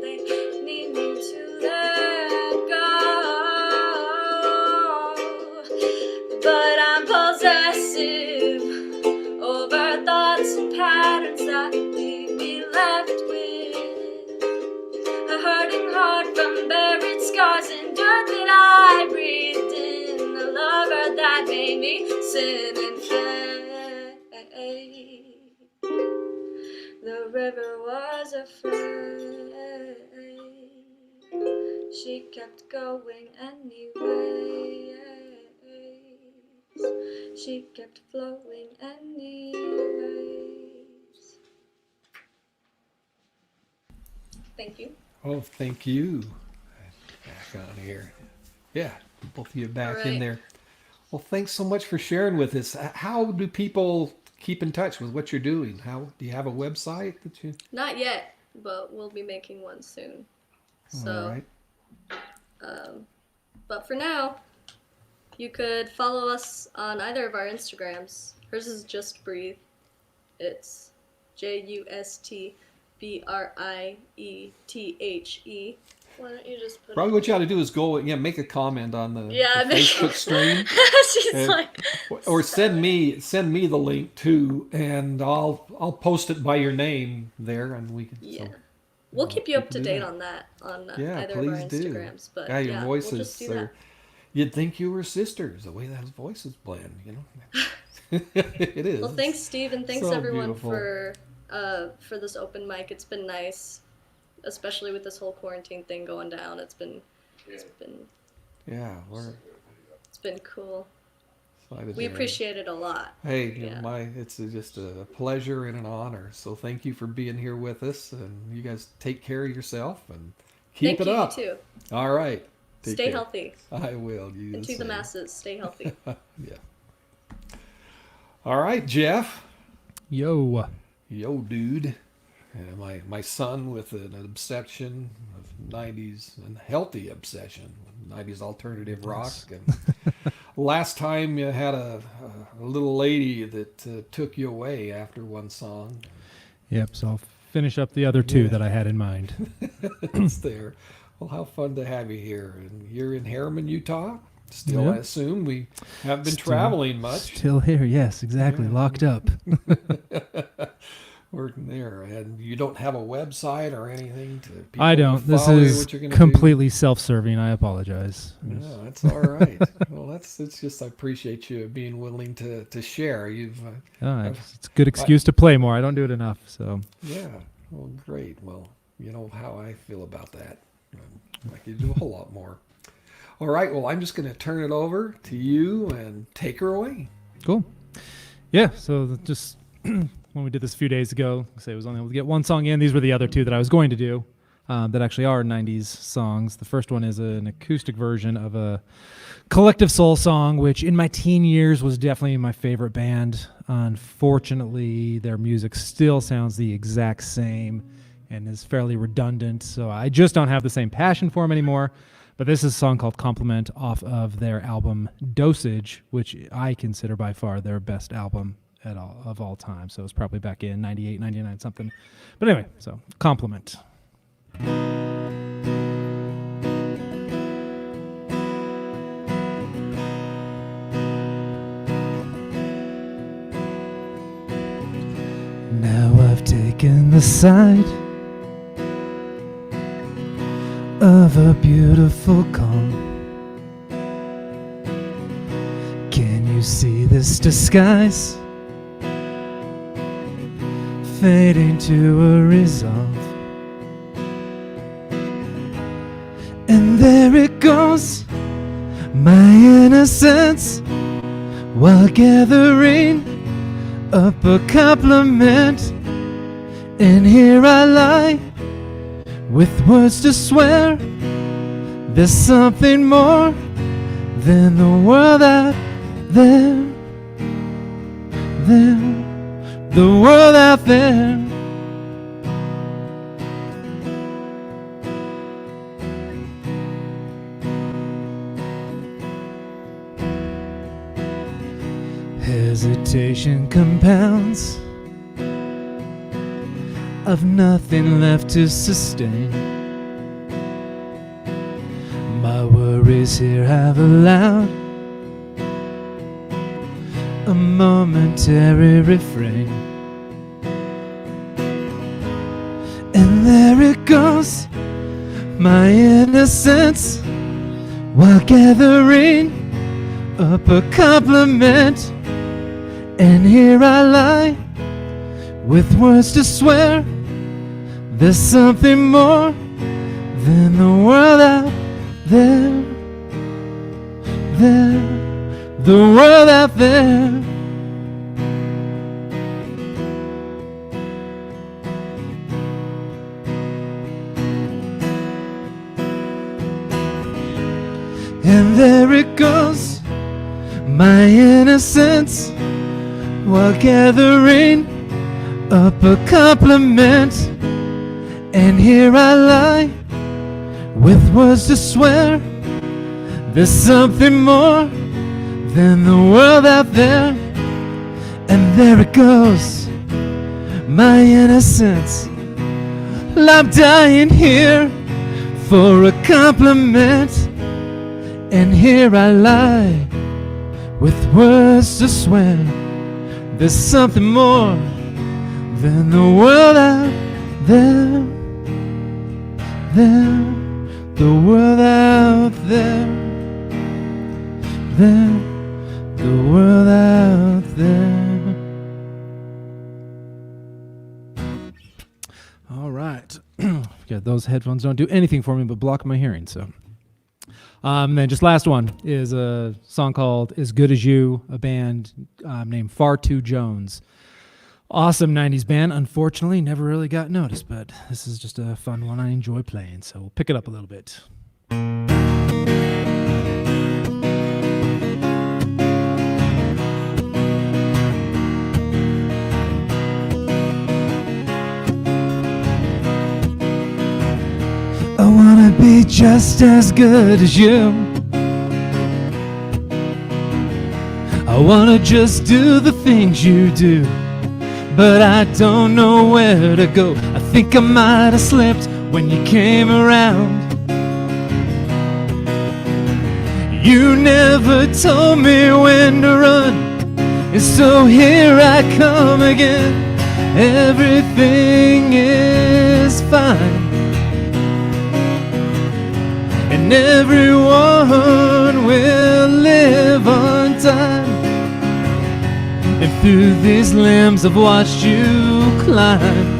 They need me to let go. But I'm possessive over thoughts and patterns that leave me left with a hurting heart from buried scars and dirt that I breathed in. The lover that made me sin and fade. The river was afraid. She kept going anyways. She kept flowing anyways. Thank you. Oh, thank you. Back on here. Yeah, both of you back All in right. there. Well, thanks so much for sharing with us. How do people keep in touch with what you're doing? How do you have a website that you? Not yet, but we'll be making one soon. So, All right. but for now, you could follow us on either of our Instagrams. Hers is Just Breathe. It's JUSTBRIETHE. Why don't you just put Probably what you ought to do is go, make a comment on the, Yeah, the Facebook stream, She's and- like, or send me the link too, and I'll post it by your name there, and we can. yeah. So, We'll keep you up can to do date that. on that on Yeah, either of our please do. Instagrams. But Yeah, your yeah, voices we'll just do are. that. You'd think you were sisters, the way those voices blend. It is. Well, thanks, Steve, and thanks so everyone beautiful. for this open mic. It's been nice, especially with this whole quarantine thing going down. It's been Yeah, we're cool. excited. We there. appreciate it a lot. Hey, Yeah. it's just a pleasure and an honor. So thank you for being here with us, and you guys take care of yourself and keep Thank it you, up. you too. All right. Take Stay care. healthy. I will. You And the to the same. masses, stay healthy. Yeah. All right, Jeff. Yo. Yo, dude. My son with an obsession of 90s, and healthy obsession with 90s alternative rock. And last time you had a little lady that took you away after one song. Yep, so I'll finish up the other two that I had in mind. It's there. Well, how fun to have you here. And you're in Harriman, Utah. Still, Yeah. I assume we haven't been Still- traveling much. Still here, yes, exactly, Yeah. locked up. Working there, and you don't have a website or anything to people I to don't. This follow you, is what you're gonna completely self-serving. I apologize. do? No, that's all right. Well, it's just I appreciate you being willing to share. You've It's a good excuse to play more. I don't do it enough, so yeah. Well, great. Well, you know how I feel about that. I could do a whole lot more. All right. Well, I'm just going to turn it over to you and take her away. cool. Yeah, so just when we did this a few days ago, I was only able to get one song in. These were the other two that I was going to do that actually are 90s songs. The first one is an acoustic version of a Collective Soul song, which in my teen years was definitely my favorite band. Unfortunately, their music still sounds the exact same and is fairly redundant, so I just don't have the same passion for them anymore. But this is a song called Compliment off of their album Dosage, which I consider by far their best album of all time. So it's probably back in 98, 99, something. But anyway, so Compliment. Now I've taken the side of a beautiful calm. Can you see this disguise fading to a resolve? And there it goes, my innocence, while gathering up a compliment. And here I lie, with words to swear. There's something more than the world out there, the world out there. Hesitation compounds, I've nothing left to sustain. My worries here have allowed a momentary refrain. And there it goes, my innocence, while gathering up a compliment. And here I lie, with words to swear. There's something more than the world out there, the world out there. And there it goes, my innocence, while gathering up a compliment. And here I lie, with words to swear. There's something more than the world out there. And there it goes, my innocence. Well, I'm dying here for a compliment. And here I lie, with words to swear. There's something more than the world out there, the world out there, the world out there. All right. Yeah, those headphones don't do anything for me but block my hearing, so. Then just last one is a song called As Good As You, a band named Far Too Jones. Awesome 90s band. Unfortunately, never really got noticed, but this is just a fun one I enjoy playing, so we'll pick it up a little bit. I wanna be just as good as you. I wanna just do the things you do, but I don't know where to go. I think I might have slipped when you came around. You never told me when to run, and so here I come again. Everything is fine, and everyone will live on time. And through these limbs I've watched you climb.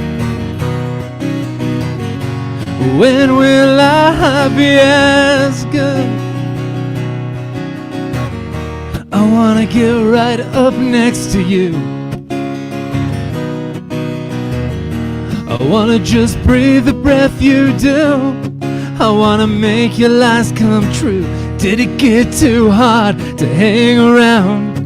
When will I be as good? I wanna get right up next to you. I wanna just breathe the breath you do. I wanna make your lies come true. Did it get too hard to hang around?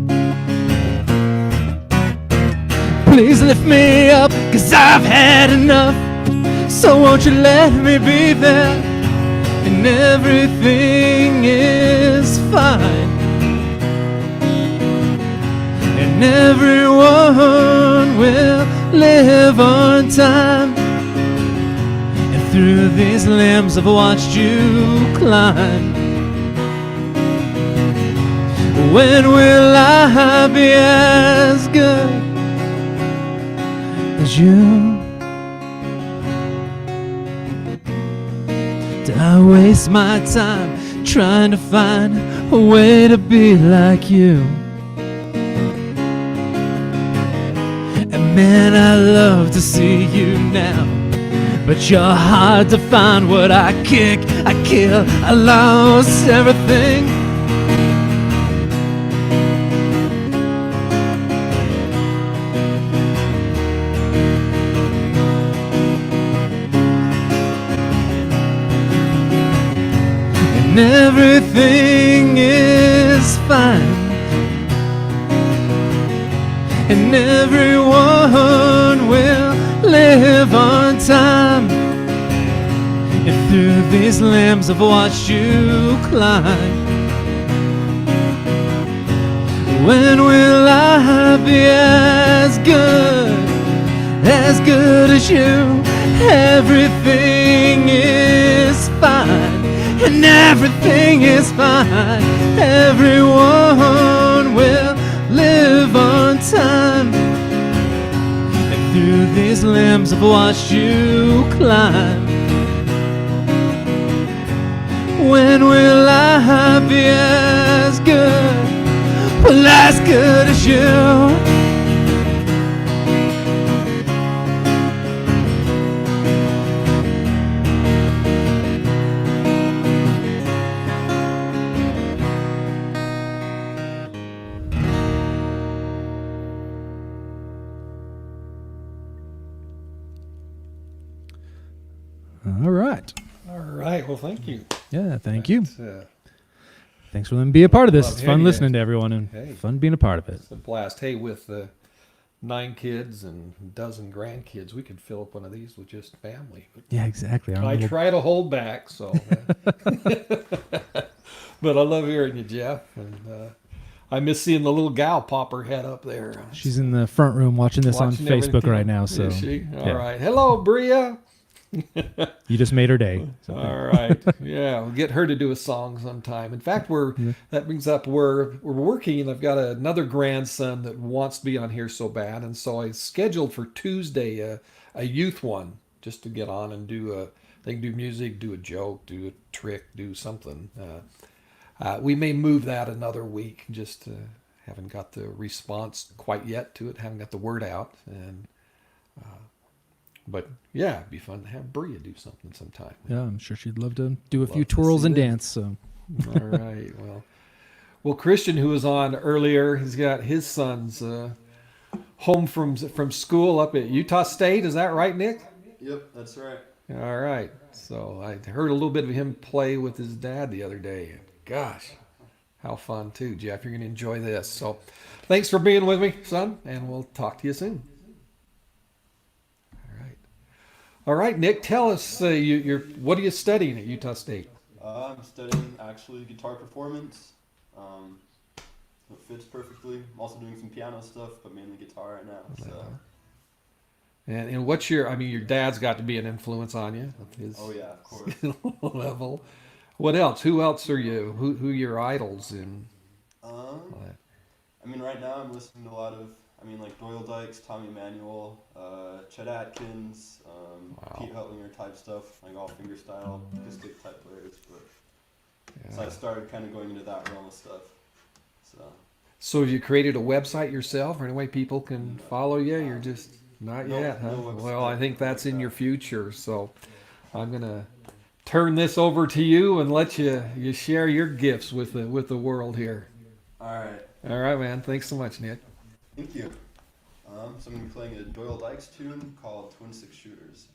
Please lift me up, 'cause I've had enough. So won't you let me be there? And everything is fine, and everyone will live on time. And through these limbs I've watched you climb. When will I be as good as you? I waste my time trying to find a way to be like you. And man, I love to see you now, but you're hard to find. What I kick, I kill, I lost everything. And everything is fine, and everyone will live on time. And through these limbs I've watched you climb. When will I be as good as you? Everything is fine, and everything is fine. Everyone will live on time. And through these limbs I've watched you climb. When will I be as good, well, as good as you? All right. All right. Well, thank you. Yeah, thank you. It's, Thanks for letting me be a part of this. Love It's hearing fun you. listening to everyone and Hey. fun being a part of it. it's a blast. Hey, with 9 kids and a dozen grandkids, we could fill up one of these with just family. Yeah, exactly. Our I little- try to hold back, so. But I love hearing you, Jeff. And I miss seeing the little gal pop her head up there. She's in the front room watching this Watching on Facebook everything. right now. So Is she? All yeah. right. Hello, Bria. You just made her day. So All right. Yeah, we'll get her to do a song sometime. In fact, that brings up we're working, and I've got another grandson that wants to be on here so bad, and so I scheduled for Tuesday a youth one just to get on and they can do music, do a joke, do a trick, do something. We may move that another week. Just haven't got the response quite yet to it. Haven't got the word out, and. But yeah, it'd be fun to have Bria do something sometime. yeah, I'm sure she'd love to do a few Love to twirls see and that. dance. So All right. Well, Christian, who was on earlier, he's got his sons home from school up at Utah State. Is that right, Nick? Yep, that's right. All right. So I heard a little bit of him play with his dad the other day. Gosh, how fun too, Jeff. You're going to enjoy this. So thanks for being with me, son, and we'll talk to you soon. All right, Nick, tell us, what are you studying at Utah State? I'm studying actually guitar performance. It fits perfectly. I'm also doing some piano stuff, but mainly guitar right now. So. And what's your dad's got to be an influence on you. His Oh yeah, of course. skill level. What else? Who else are you? Who are your idols in? I mean, right now I'm listening to a lot of, like Doyle Dykes, Tommy Emmanuel, Chet Atkins, Pete Hutlinger type stuff, like all fingerstyle, acoustic type players. But so I started kind of going into that realm of stuff. So have you created a website yourself, or any way people can follow you? You're just not No, yet, huh? no website, Well, I think that's like in that. your future. So I'm gonna turn this over to you and let you share your gifts with the world here. All right. All right, man. Thanks so much, Nick. Thank you. So I'm going to be playing a Doyle Dykes tune called Twin Six Shooters.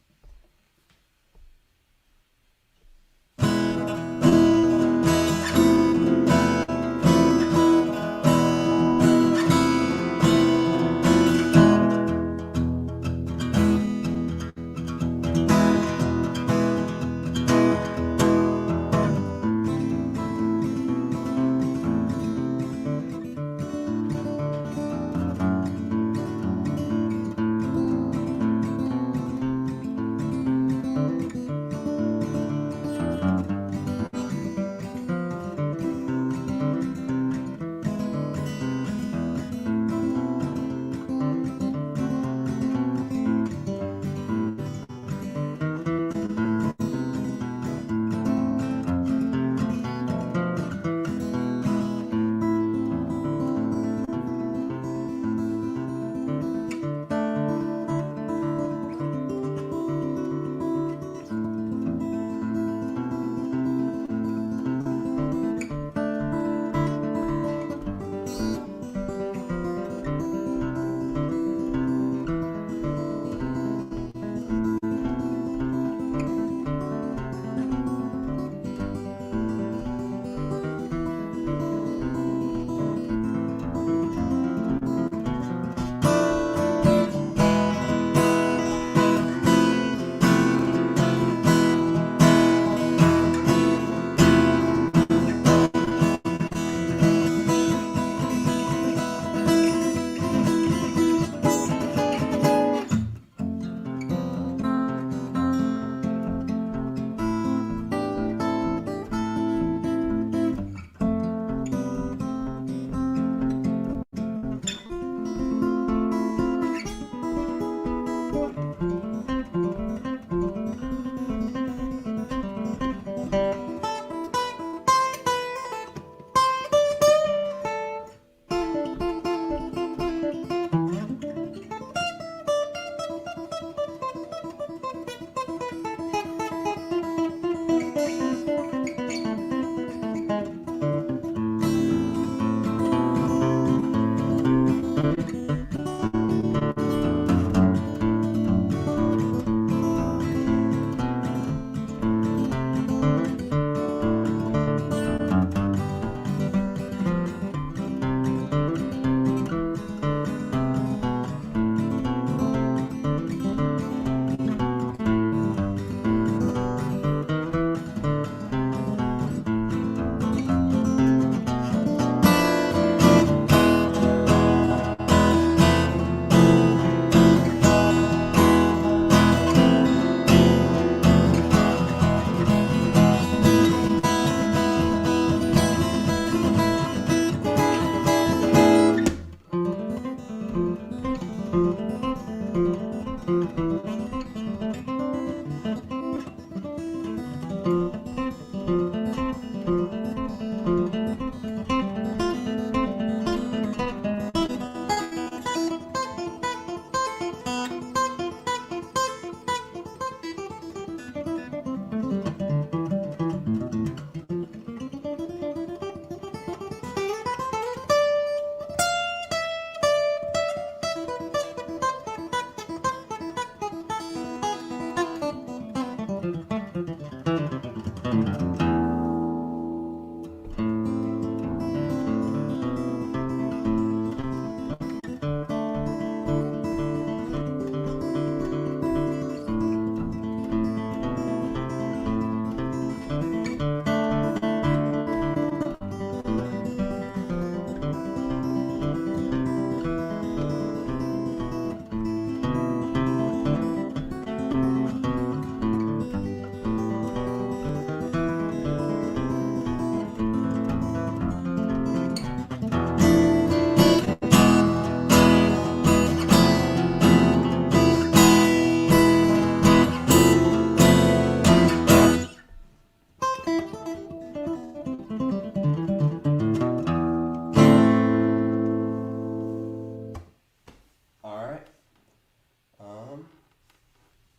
All right.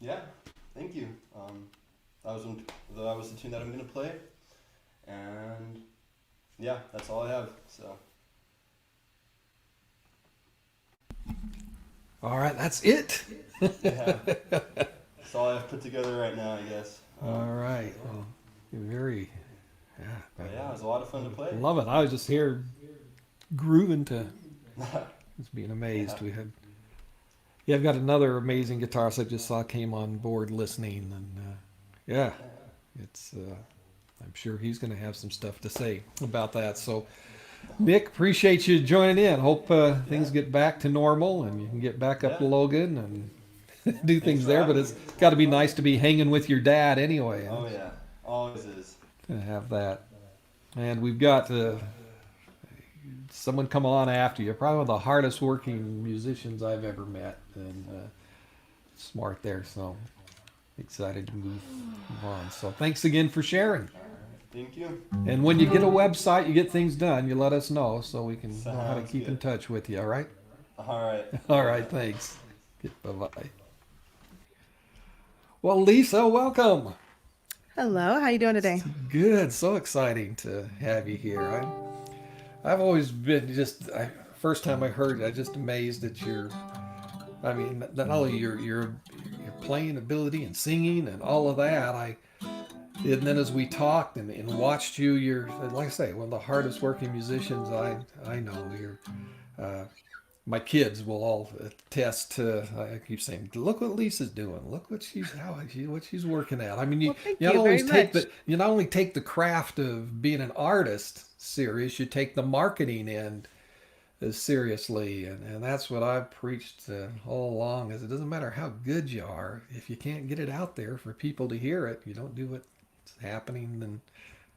Yeah. Thank you. That was the tune that I'm gonna play, and yeah, that's all I have. So. All right, that's it. Yeah. That's all I have put together right now, I guess. All right. Well, you're very, yeah. But yeah, it was a lot of fun to play. Love it. I was just here grooving to just being amazed. Yeah. We had, yeah, I've got another amazing guitarist I just saw came on board listening, and yeah, it's. I'm sure he's going to have some stuff to say about that. So, Nick, appreciate you joining in. Hope things get back to normal and you can get back up to Logan and do things there. But it's got to be nice to be hanging with your dad anyway. Oh yeah, always is. To have that. And we've got someone come on after you. Probably one of the hardest working musicians I've ever met. And smart there. So excited to move on. So thanks again for sharing. Thank you. And when you get a website, you get things done, you let us know so we can know how to Sounds keep in good. touch with you, all right? All right. All right, thanks. Bye-bye. Well, Lisa, welcome. Hello, how you doing today? Good, so exciting to have you here. I've always been first time I heard it, I was just amazed at I mean, not only your playing ability and singing and all of that, and then as we talked and watched you, you're, like I say, one of the hardest working musicians I know. My kids will all attest to. I keep saying, "Look what Lisa's doing. Look what she's working at." I mean, you not only take the craft of being an artist serious, you take the marketing end as seriously, and that's what I've preached all along. Is it doesn't matter how good you are, if you can't get it out there for people to hear it, you don't do what's happening. Then,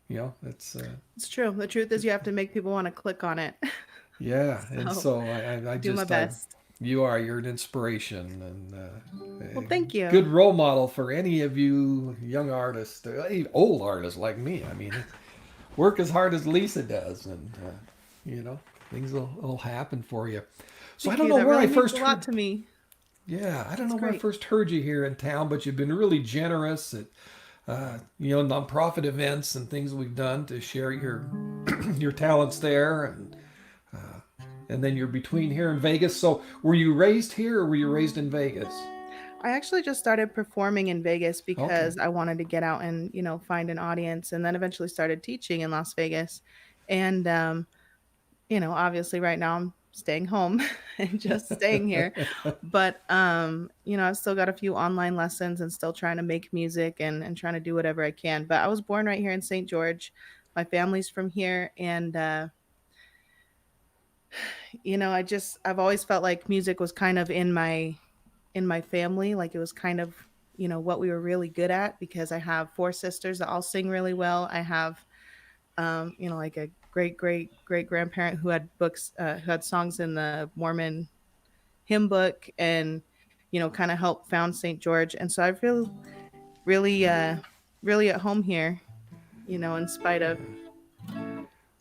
it's true. The truth is, you have to make people want to click on it. Yeah, and so I do my best. You're an inspiration, and well, thank you. Good role model for any of you young artists, old artists like me. I mean, work as hard as Lisa does, and things will happen for you. So I don't know where I first heard a lot to me. Yeah, I don't know where I first heard you here in town, but you've been really generous at nonprofit events and things we've done to share your talents there, and then you're between here and Vegas. So were you raised here or were you raised in Vegas? I actually just started performing in Vegas because I wanted to get out and, find an audience, and then eventually started teaching in Las Vegas. And, obviously right now I'm staying home and just staying here. But, I've still got a few online lessons and still trying to make music and trying to do whatever I can. But I was born right here in St. George. My family's from here. And, I've always felt like music was kind of in my family. Like it was kind of, what we were really good at, because I have 4 sisters that all sing really well. I have, like a great grandparent who had books, who had songs in the Mormon hymn book, and, kind of helped found St. George. And so I feel really at home here, in spite of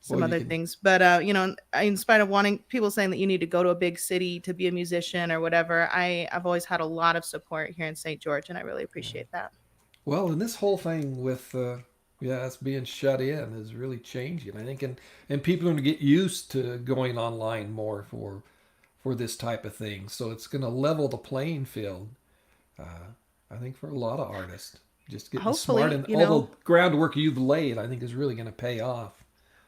some other things. But, in spite of wanting people saying that you need to go to a big city to be a musician or whatever, I've always had a lot of support here in St. George, and I really appreciate that. Well, and this whole thing with, us being shut in is really changing, I think, and people are going to get used to going online more for this type of thing. So it's going to level the playing field, I think, for a lot of artists. Just getting Hopefully, smart, and you all know. the groundwork you've laid, I think, is really going to pay off.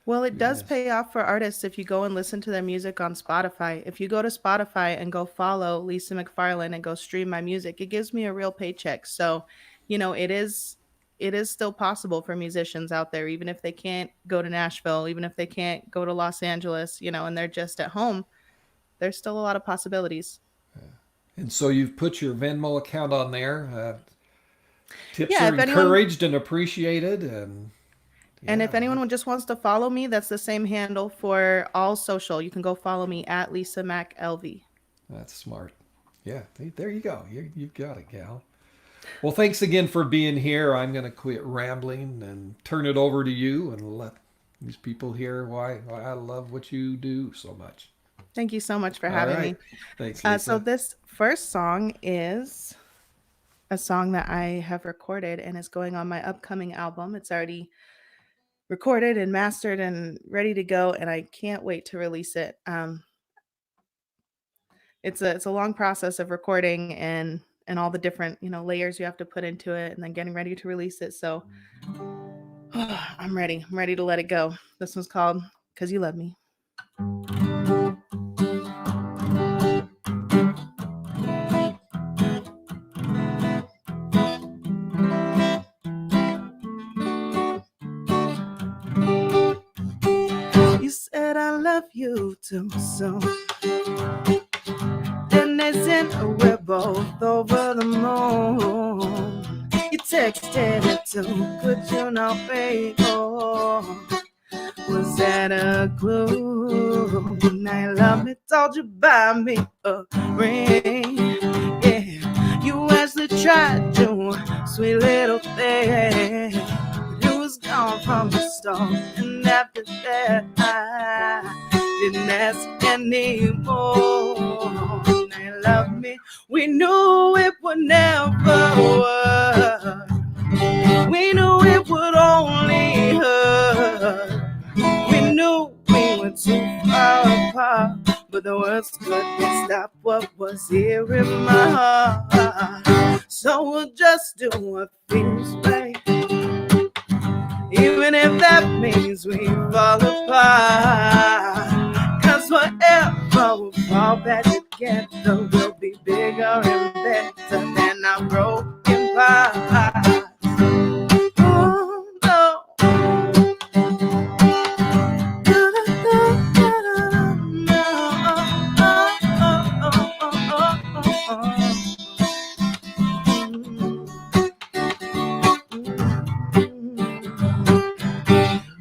Well, it does Yes. pay off for artists if you go and listen to their music on Spotify. If you go to Spotify and go follow Lisa Macfarlane and go stream my music, it gives me a real paycheck. So, you know, it is still possible for musicians out there, even if they can't go to Nashville, even if they can't go to Los Angeles, you know, and they're just at home. There's still a lot of possibilities. And so you've put your Venmo account on there. Tips Yeah, are if anyone encouraged and appreciated. and Yeah, if anyone just wants to follow me, that's the same handle for all social. You can go follow me at Lisa Mac LV. that's smart. Yeah, there you go. You've got it, gal. Well, thanks again for being here. I'm going to quit rambling and turn it over to you and let these people hear why I love what you do so much. Thank you so much for All having right. me. Thanks, Lisa. So this first song is a song that I have recorded and is going on my upcoming album. It's already recorded and mastered and ready to go, and I can't wait to release it. It's a long process of recording and all the different, you know, layers you have to put into it, and then getting ready to release it. So I'm ready. I'm ready to let it go. This one's called "'Cause You Love Me." You said I love you too soon. Then they said we're both over the moon. You texted it too, could you not wait? Oh, was that a clue? Now you love me, told you buy me a ring. Yeah, you actually tried to, sweet little thing. But it was gone from the start, and after that I didn't ask anymore. Now you love me, we knew it would never work. We knew it would only hurt. We knew we were too far apart, but the words couldn't stop what was here in my heart. So we'll just do what feels right, even if that means we fall apart. 'Cause whatever will fall back together will be bigger and better than our broken parts. Oh, no.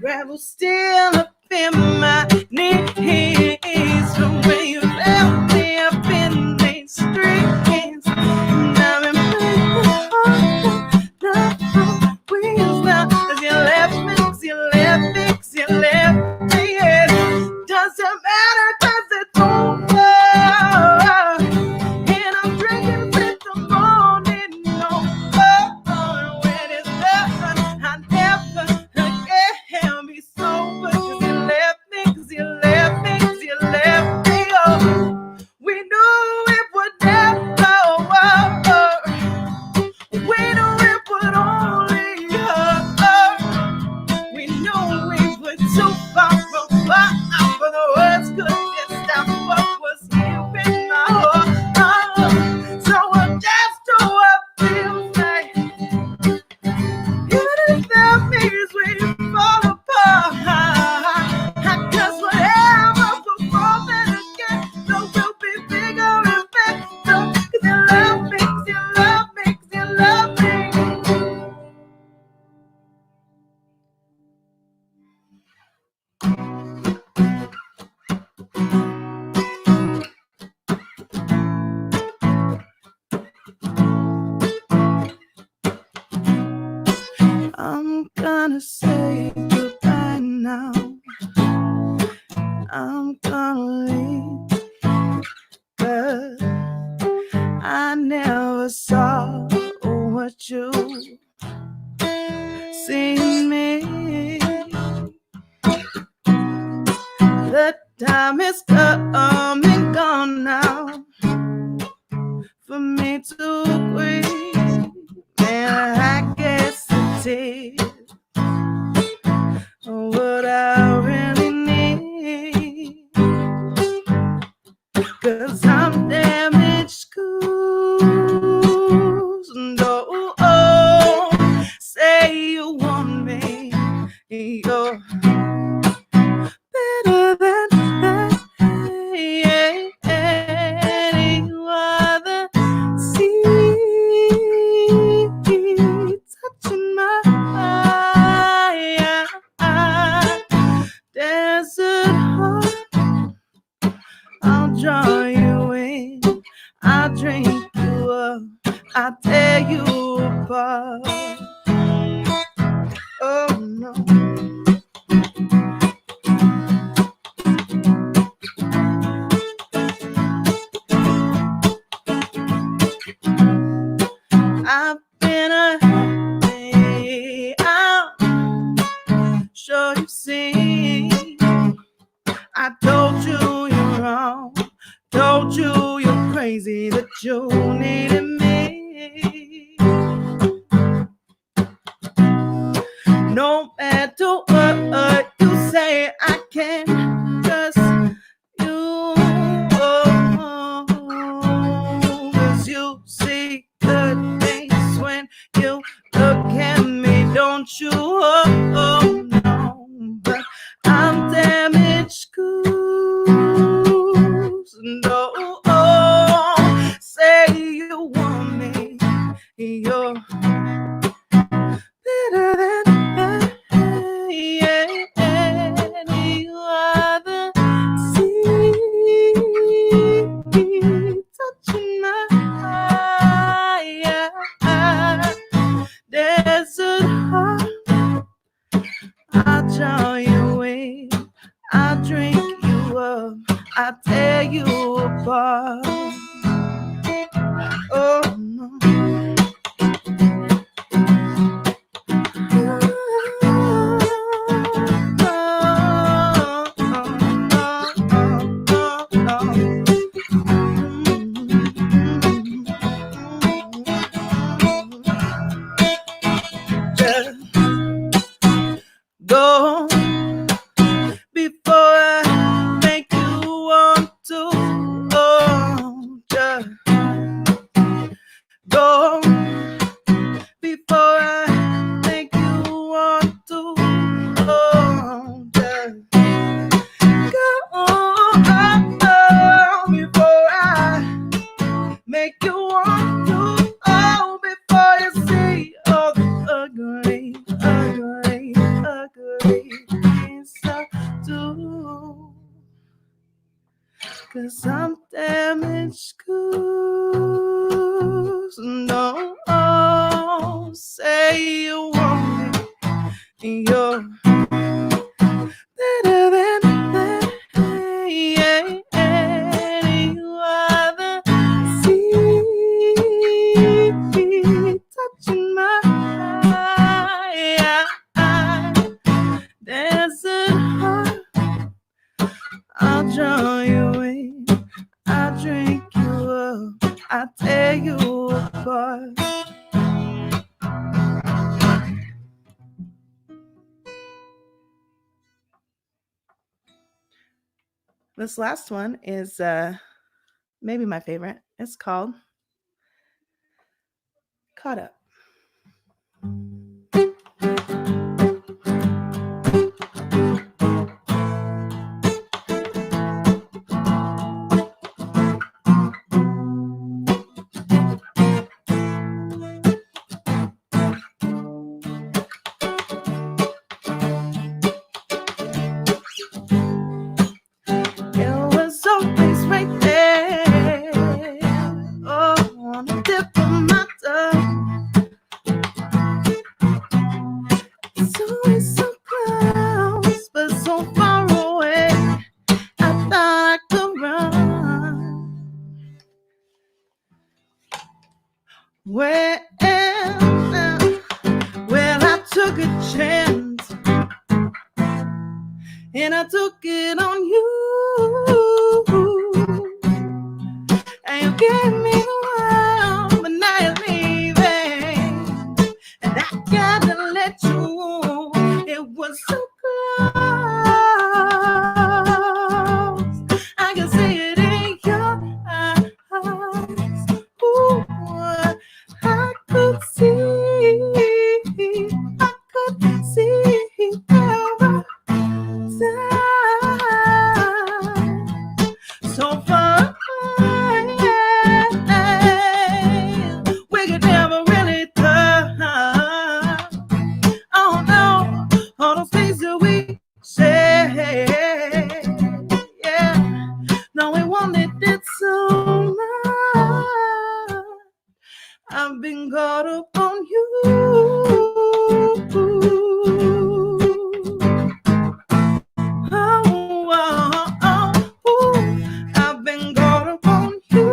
Rebel still up in my knees from where you left me up in these streets. And I've been the wheels now, 'cause you left me, 'cause you left me, 'cause you left me. Yeah. Doesn't matter, 'cause it's over. And I'm drinking with the morning over. When it's done, I never again be sober. 'Cause you left me, 'cause you left me, 'cause you left me. Oh, we knew it would never work. We knew it would only hurt. We knew we were too far apart, but the words couldn't stop what was here in my heart. So we'll just do what feels right, even if that means we fall apart. 'Cause whatever will fall back again, so we'll be bigger and better. 'Cause you love me, 'cause you love me, 'cause you love me. I'm gonna say goodbye now. I'm gonna leave, 'cause I never saw what you see in me. The time is come and gone now for me to agree. Man, I I drink you up, I tear you apart. Oh no. I've been a way out, sure you see. I told you you're wrong, told you you're crazy, that you needed me. No matter what you say, I can't trust you. Oh, 'cause you see good things when you look at me, don't you? Oh no, but I'm damaged goods. No, say you want me, you're better than that. Yeah, you are the sea touching my desert heart. I draw you in, I drink you up, I tear you apart. Oh no. Go before I make you want to. Oh, just go before I make you want to. Oh, just go before I make you want to. Oh, before you see all the ugly things I do. 'Cause I'm damaged goods. No, say you want me, you're better than that. Yeah, you are the sea touching my desert heart. I'll draw you in, I drink you up, I tear you apart. This last one is maybe my favorite. It's called Caught Up. It was always right there, oh, on the tip of my tongue. It's always so close, but so far away. I thought I could run. Well, I took a chance, and I took it on you. And you gave me the world, but now you're leaving, and I gotta let you. It was so close, I can see it in your eyes. Ooh, I could see so far. I've been caught up on you. I've been caught up on you.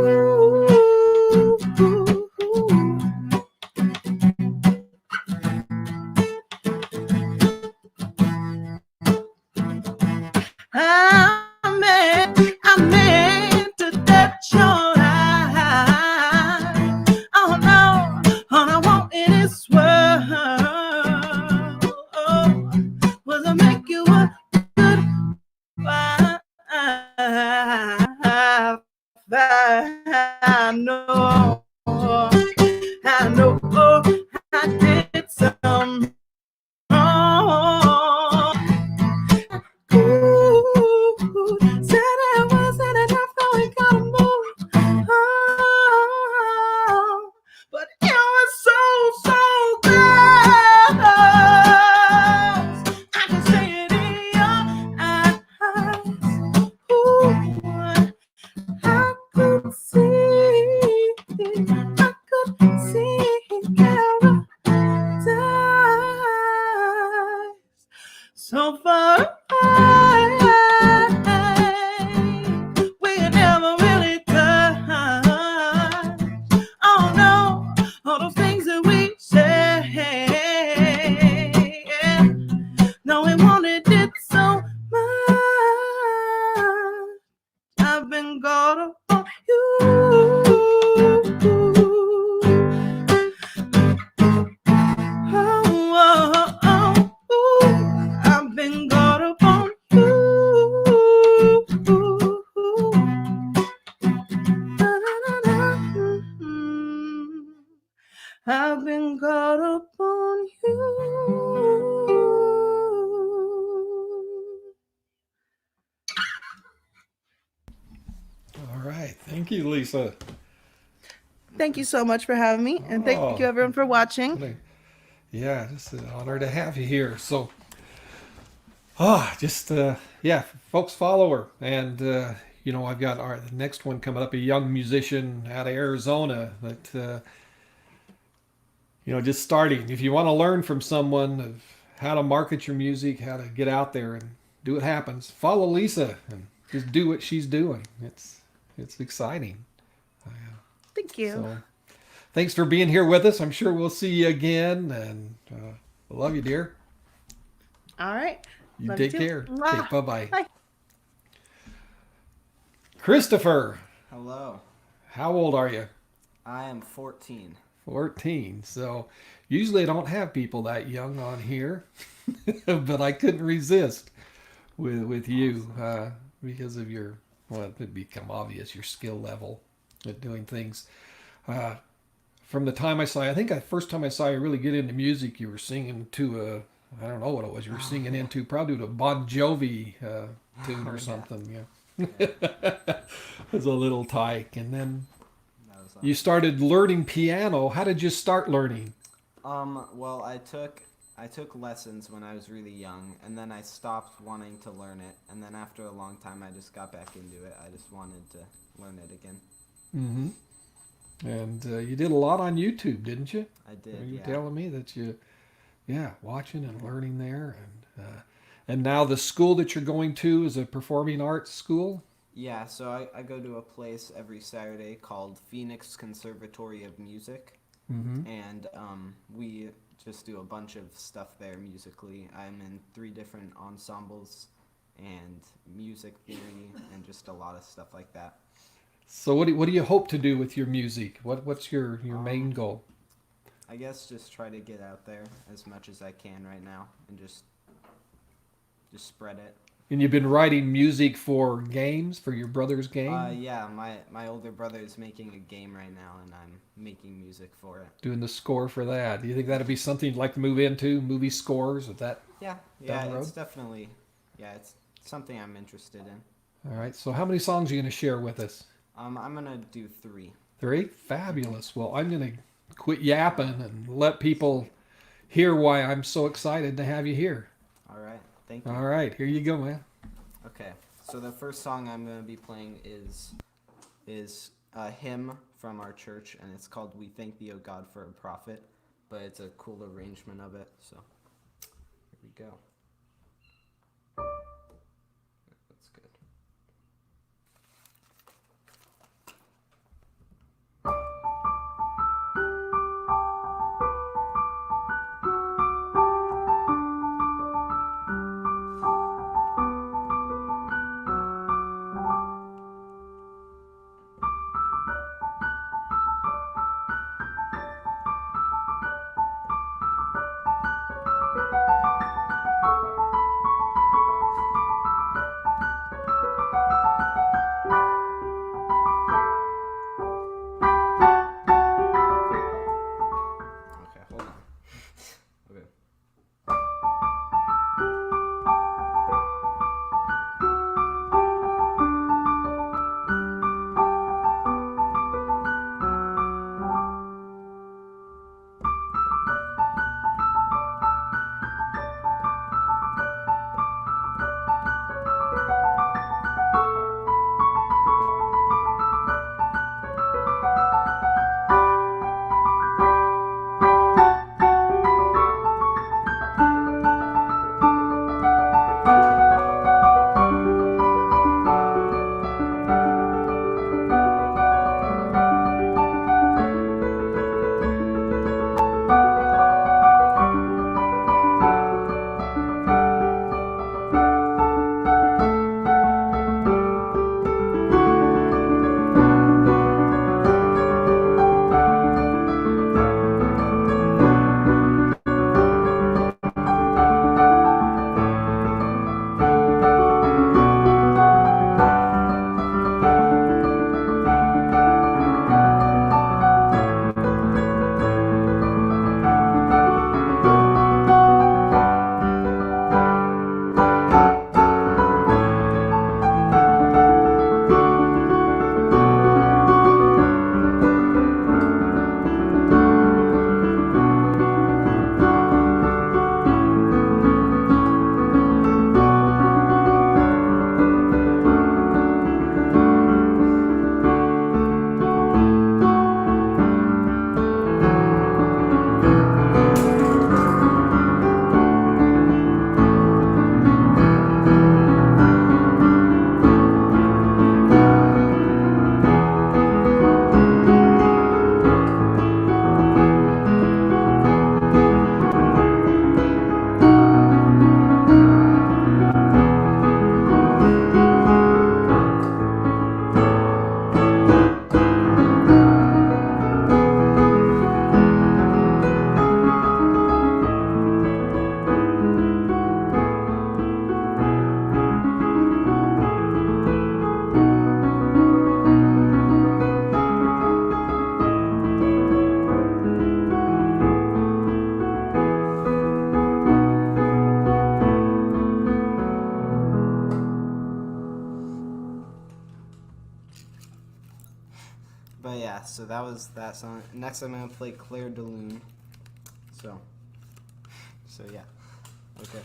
I meant to touch your eye. Oh no, all I want in this world was to make you a good wife. I know I did some wrong. Ooh, said it wasn't enough, so we gotta move on. But it was so close. I can see it in your eyes. Ooh, I could see paradise so far away. We never really touched. Oh no, all those things that we said. No, we wanted it so much. I've been caught up on you. I've been caught up on you. I've been caught up on you. All right. Thank you, Lisa. Thank you so much for having me, and thank you everyone for watching. Yeah, just an honor to have you here. So, yeah, folks, follow her. And, you know, I've got the next one coming up, a young musician out of Arizona that, you know, just starting. If you want to learn from someone of how to market your music, how to get out there and do what happens, follow Lisa and just do what she's doing. It's exciting. Thank you. So, thanks for being here with us. I'm sure we'll see you again, and I love you, dear. All right. You Love take you too. care. Okay, bye-bye. Bye. Christopher, Hello. how old are you? I am 14. 14. So usually I don't have people that young on here, but I couldn't resist with you because of your, well, it would become obvious, your skill level at doing things. From the time I saw you, I think the first time I saw you really get into music, you were singing to I don't know what it was, you were singing into, probably to a Bon Jovi tune or something. Yeah. It was a little tyke. And then you started learning piano. How did you start learning? Well, I took lessons when I was really young, and then I stopped wanting to learn it, and then after a long time I just got back into it. I just wanted to learn it again. Mm-hmm. And you did a lot on YouTube, didn't you? I did. You were telling me that watching and learning there, and now the school that you're going to is a performing arts school. Yeah, so I go to a place every Saturday called Phoenix Conservatory of Music, and we just do a bunch of stuff there musically. I'm in 3 different ensembles and music theory and just a lot of stuff like that. So what do you hope to do with your music? What's your main goal? I guess just try to get out there as much as I can right now and just spread it. And you've been writing music for games, for your brother's game? Yeah, my older brother is making a game right now, and I'm making music for it. Doing the score for that. Do you think that'd be something you'd like to move into, movie scores? With that? Yeah, it's definitely, it's something I'm interested in. All right, so how many songs are you going to share with us? I'm going to do 3. 3? Fabulous. Well, I'm going to quit yapping and let people hear why I'm so excited to have you here. All right. Thank you. All right, here you go, man. Okay, so the first song I'm going to be playing is a hymn from our church, and it's called "We Thank Thee, O God, for a Prophet," but it's a cool arrangement of it. So here we go. That's good. Okay, hold on. Okay. But yeah, so that was that song. Next, I'm gonna play Claire de Lune. So yeah, okay.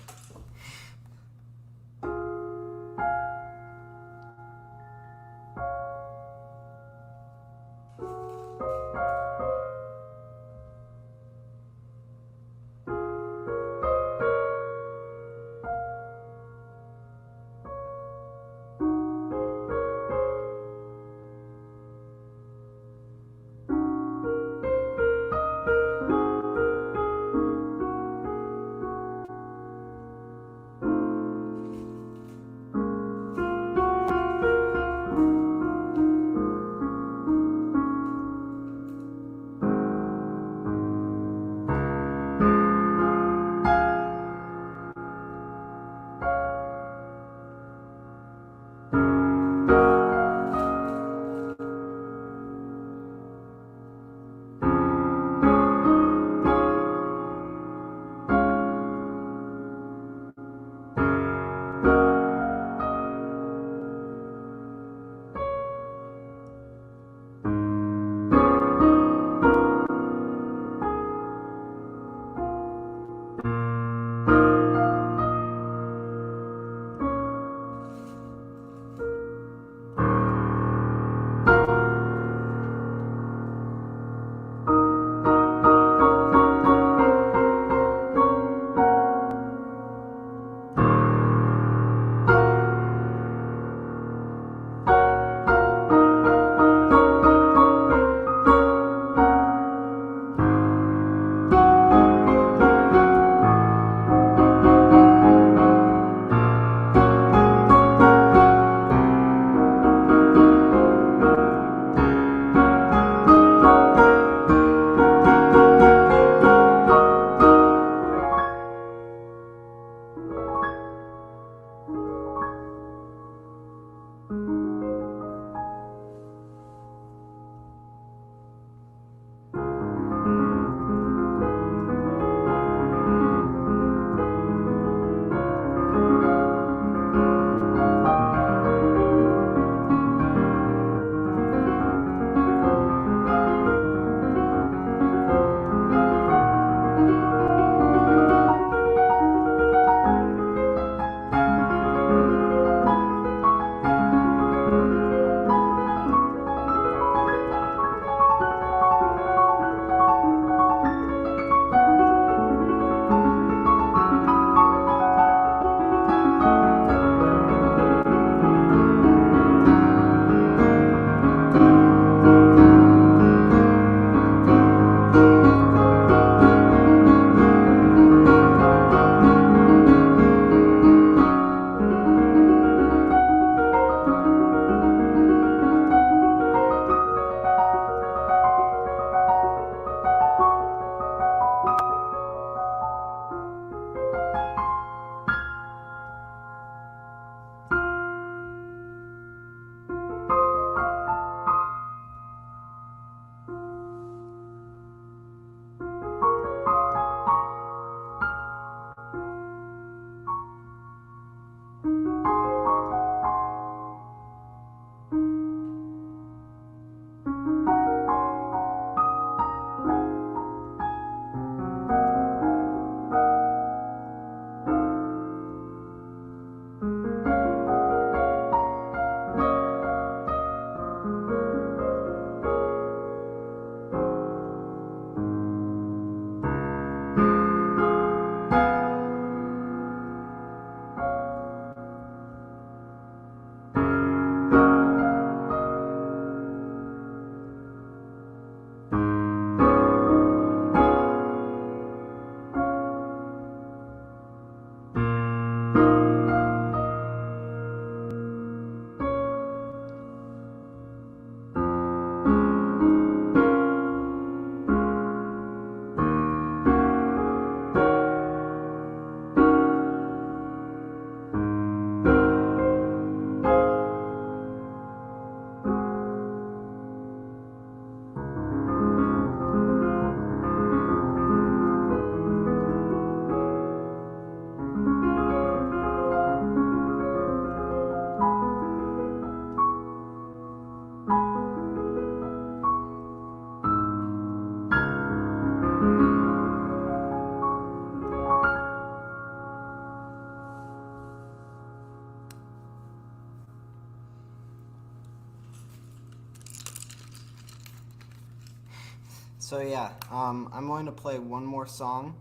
So yeah, I'm going to play one more song,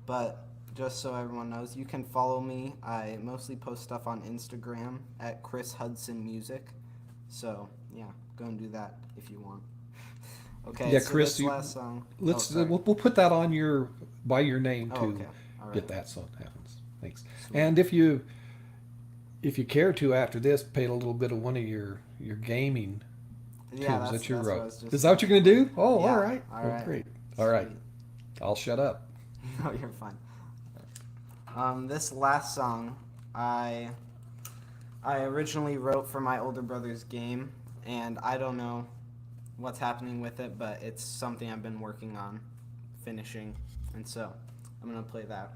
but just so everyone knows, you can follow me. I mostly post stuff on Instagram at Chris Hudson Music. So yeah, go and do that if you want. Okay. Yeah, so Chris, this last song. let's sorry. we'll put that on your by your name to okay. All right. get that so it happens. Thanks. Sweet. And if you care to after this, paint a little bit of one of your gaming Yeah, tunes that you that's what I wrote. was just Is that what you're gonna do? Oh, Yeah, all right. all Well, right. great. All right. Sweet. I'll shut up. No, you're fine. This last song, I originally wrote for my older brother's game, and I don't know what's happening with it, but it's something I've been working on finishing, and so I'm gonna play that.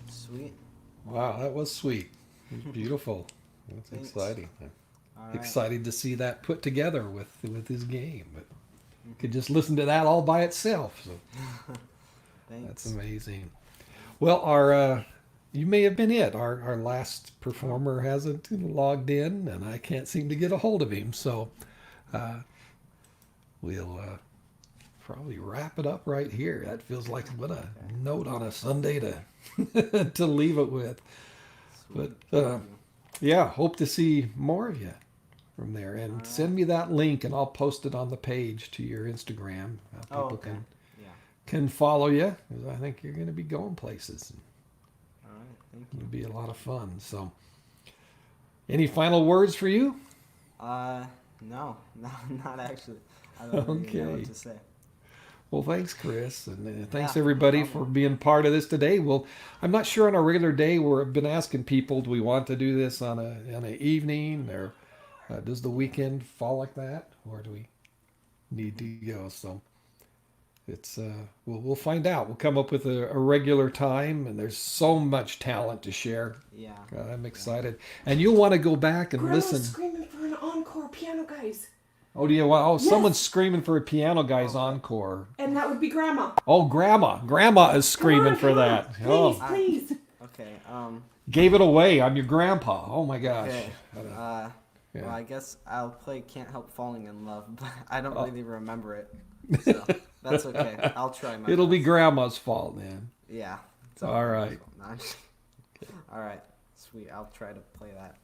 Sweet. Wow, that was sweet. It was beautiful. That's Thanks. exciting. All right. Excited to see that put together with his game. But you could just listen to that all by itself. So Thanks. that's amazing. Well, our you may have been it. Our last performer hasn't logged in, and I can't seem to get a hold of him. So we'll probably wrap it up right here. That feels like what a note on a Sunday to to leave it with. But yeah, hope to see more of you from there. And send me that link, and I'll post it on the page to your Instagram. People can follow you, because I think you're going to be going places. All right, thank you. It'll be a lot of fun. So, any final words for you? No, not actually. I don't really know what to say. Well, thanks, Chris, and thanks everybody for being part of this today. Well, I'm not sure on a regular day. We've been asking people, do we want to do this on an evening, or does the weekend fall like that, or do we need to go? So it's we'll find out. We'll come up with a regular time, and there's so much talent to share. Yeah, God, I'm excited, and you'll want to go back and Grandma's listen. Screaming for an encore, piano guys. Oh, do you? Wow, Yes. Someone's screaming for a Piano Guys encore. And that would be Grandma. Oh, Grandma is screaming for that. Please, please. Okay. Gave it away. I'm your grandpa. Oh my gosh. Okay. Well, I guess I'll play "Can't Help Falling in Love," but I don't really remember it, so that's okay. I'll try my. It'll best. be Grandma's fault then. Yeah. All right. All right. Sweet. I'll try to play that.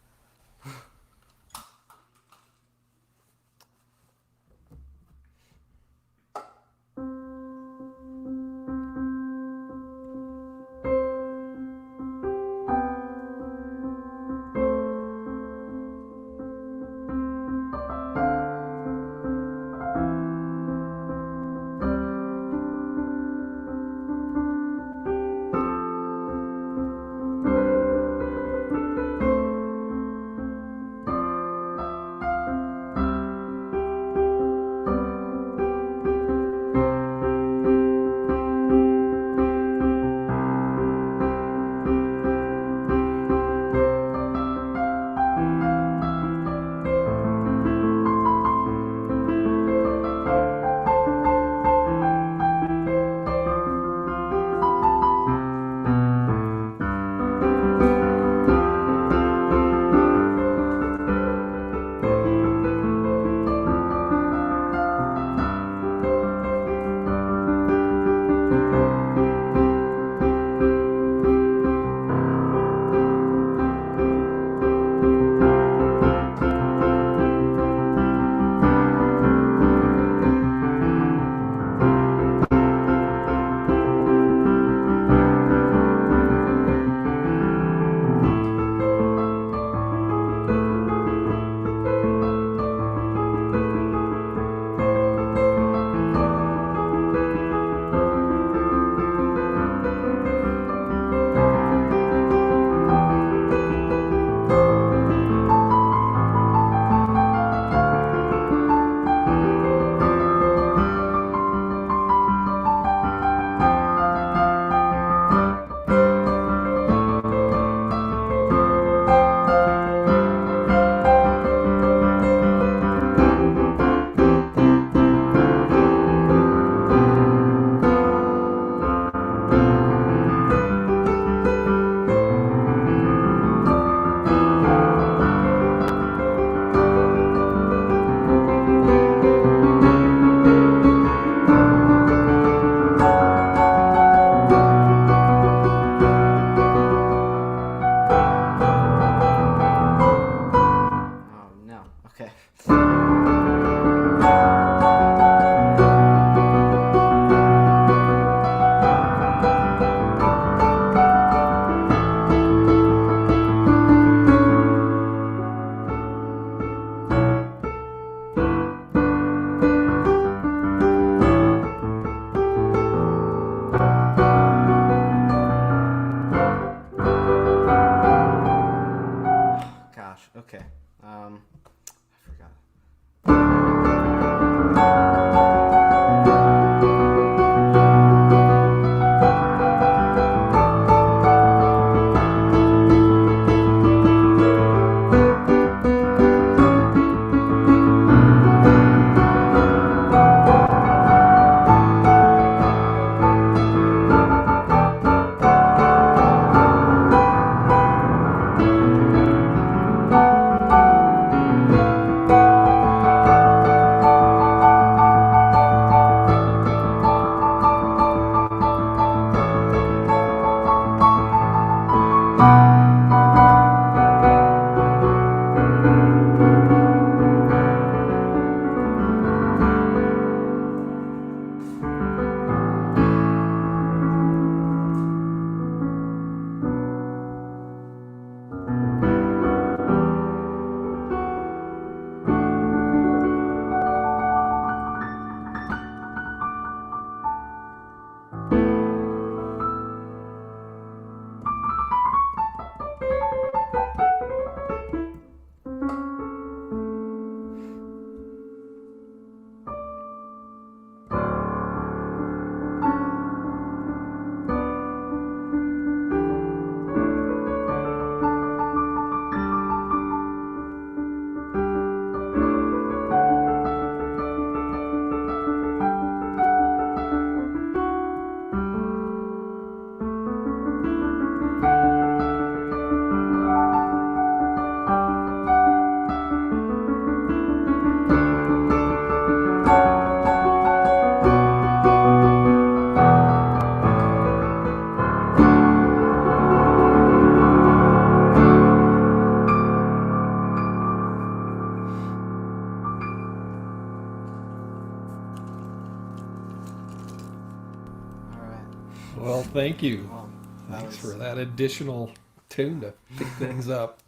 Well, thank you. Well, Thanks for that additional tune to pick things up.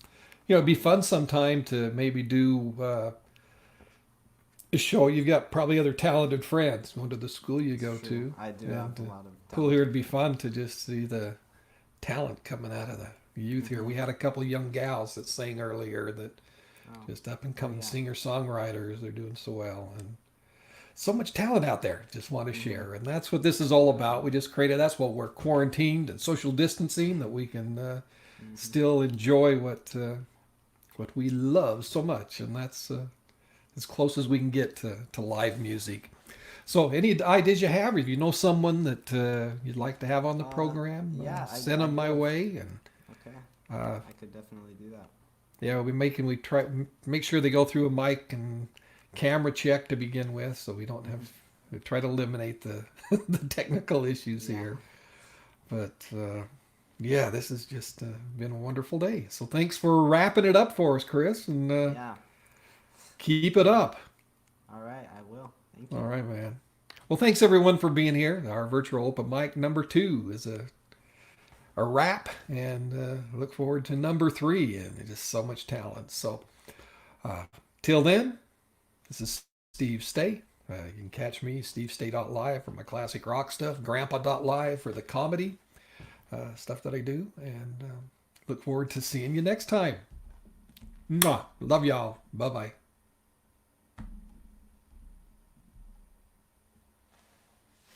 You know, it'd be fun sometime to maybe do a show. You've got probably other talented friends going to the school you go to. I do have a lot of cool here. It'd be fun to just see the talent coming out of the youth here. We had a couple of young gals that sang earlier that just up and coming singer songwriters. They're doing so well, and so much talent out there. Just want to share, and that's what this is all about. We just created. That's what we're quarantined and social distancing, that we can still enjoy what we love so much, and that's as close as we can get to live music. So, any ideas you have, if you know someone that you'd like to have on the program, send them my way. And I could definitely do that. Yeah, we try make sure they go through a mic and camera check to begin with, so we don't have we try to eliminate the the technical issues here. But yeah, this has just been a wonderful day. So thanks for wrapping it up for us, Chris, and keep it up. All right, I will. Thank you. All right, man. Well, thanks everyone for being here. Our virtual open mic number 2 is a wrap, and look forward to number 3, and just so much talent. So till then, this is Steve Stay. You can catch me, stevestay.live, for my classic rock stuff, grandpa.live for the comedy stuff that I do, and look forward to seeing you next time. Mwah. Love y'all. Bye-bye.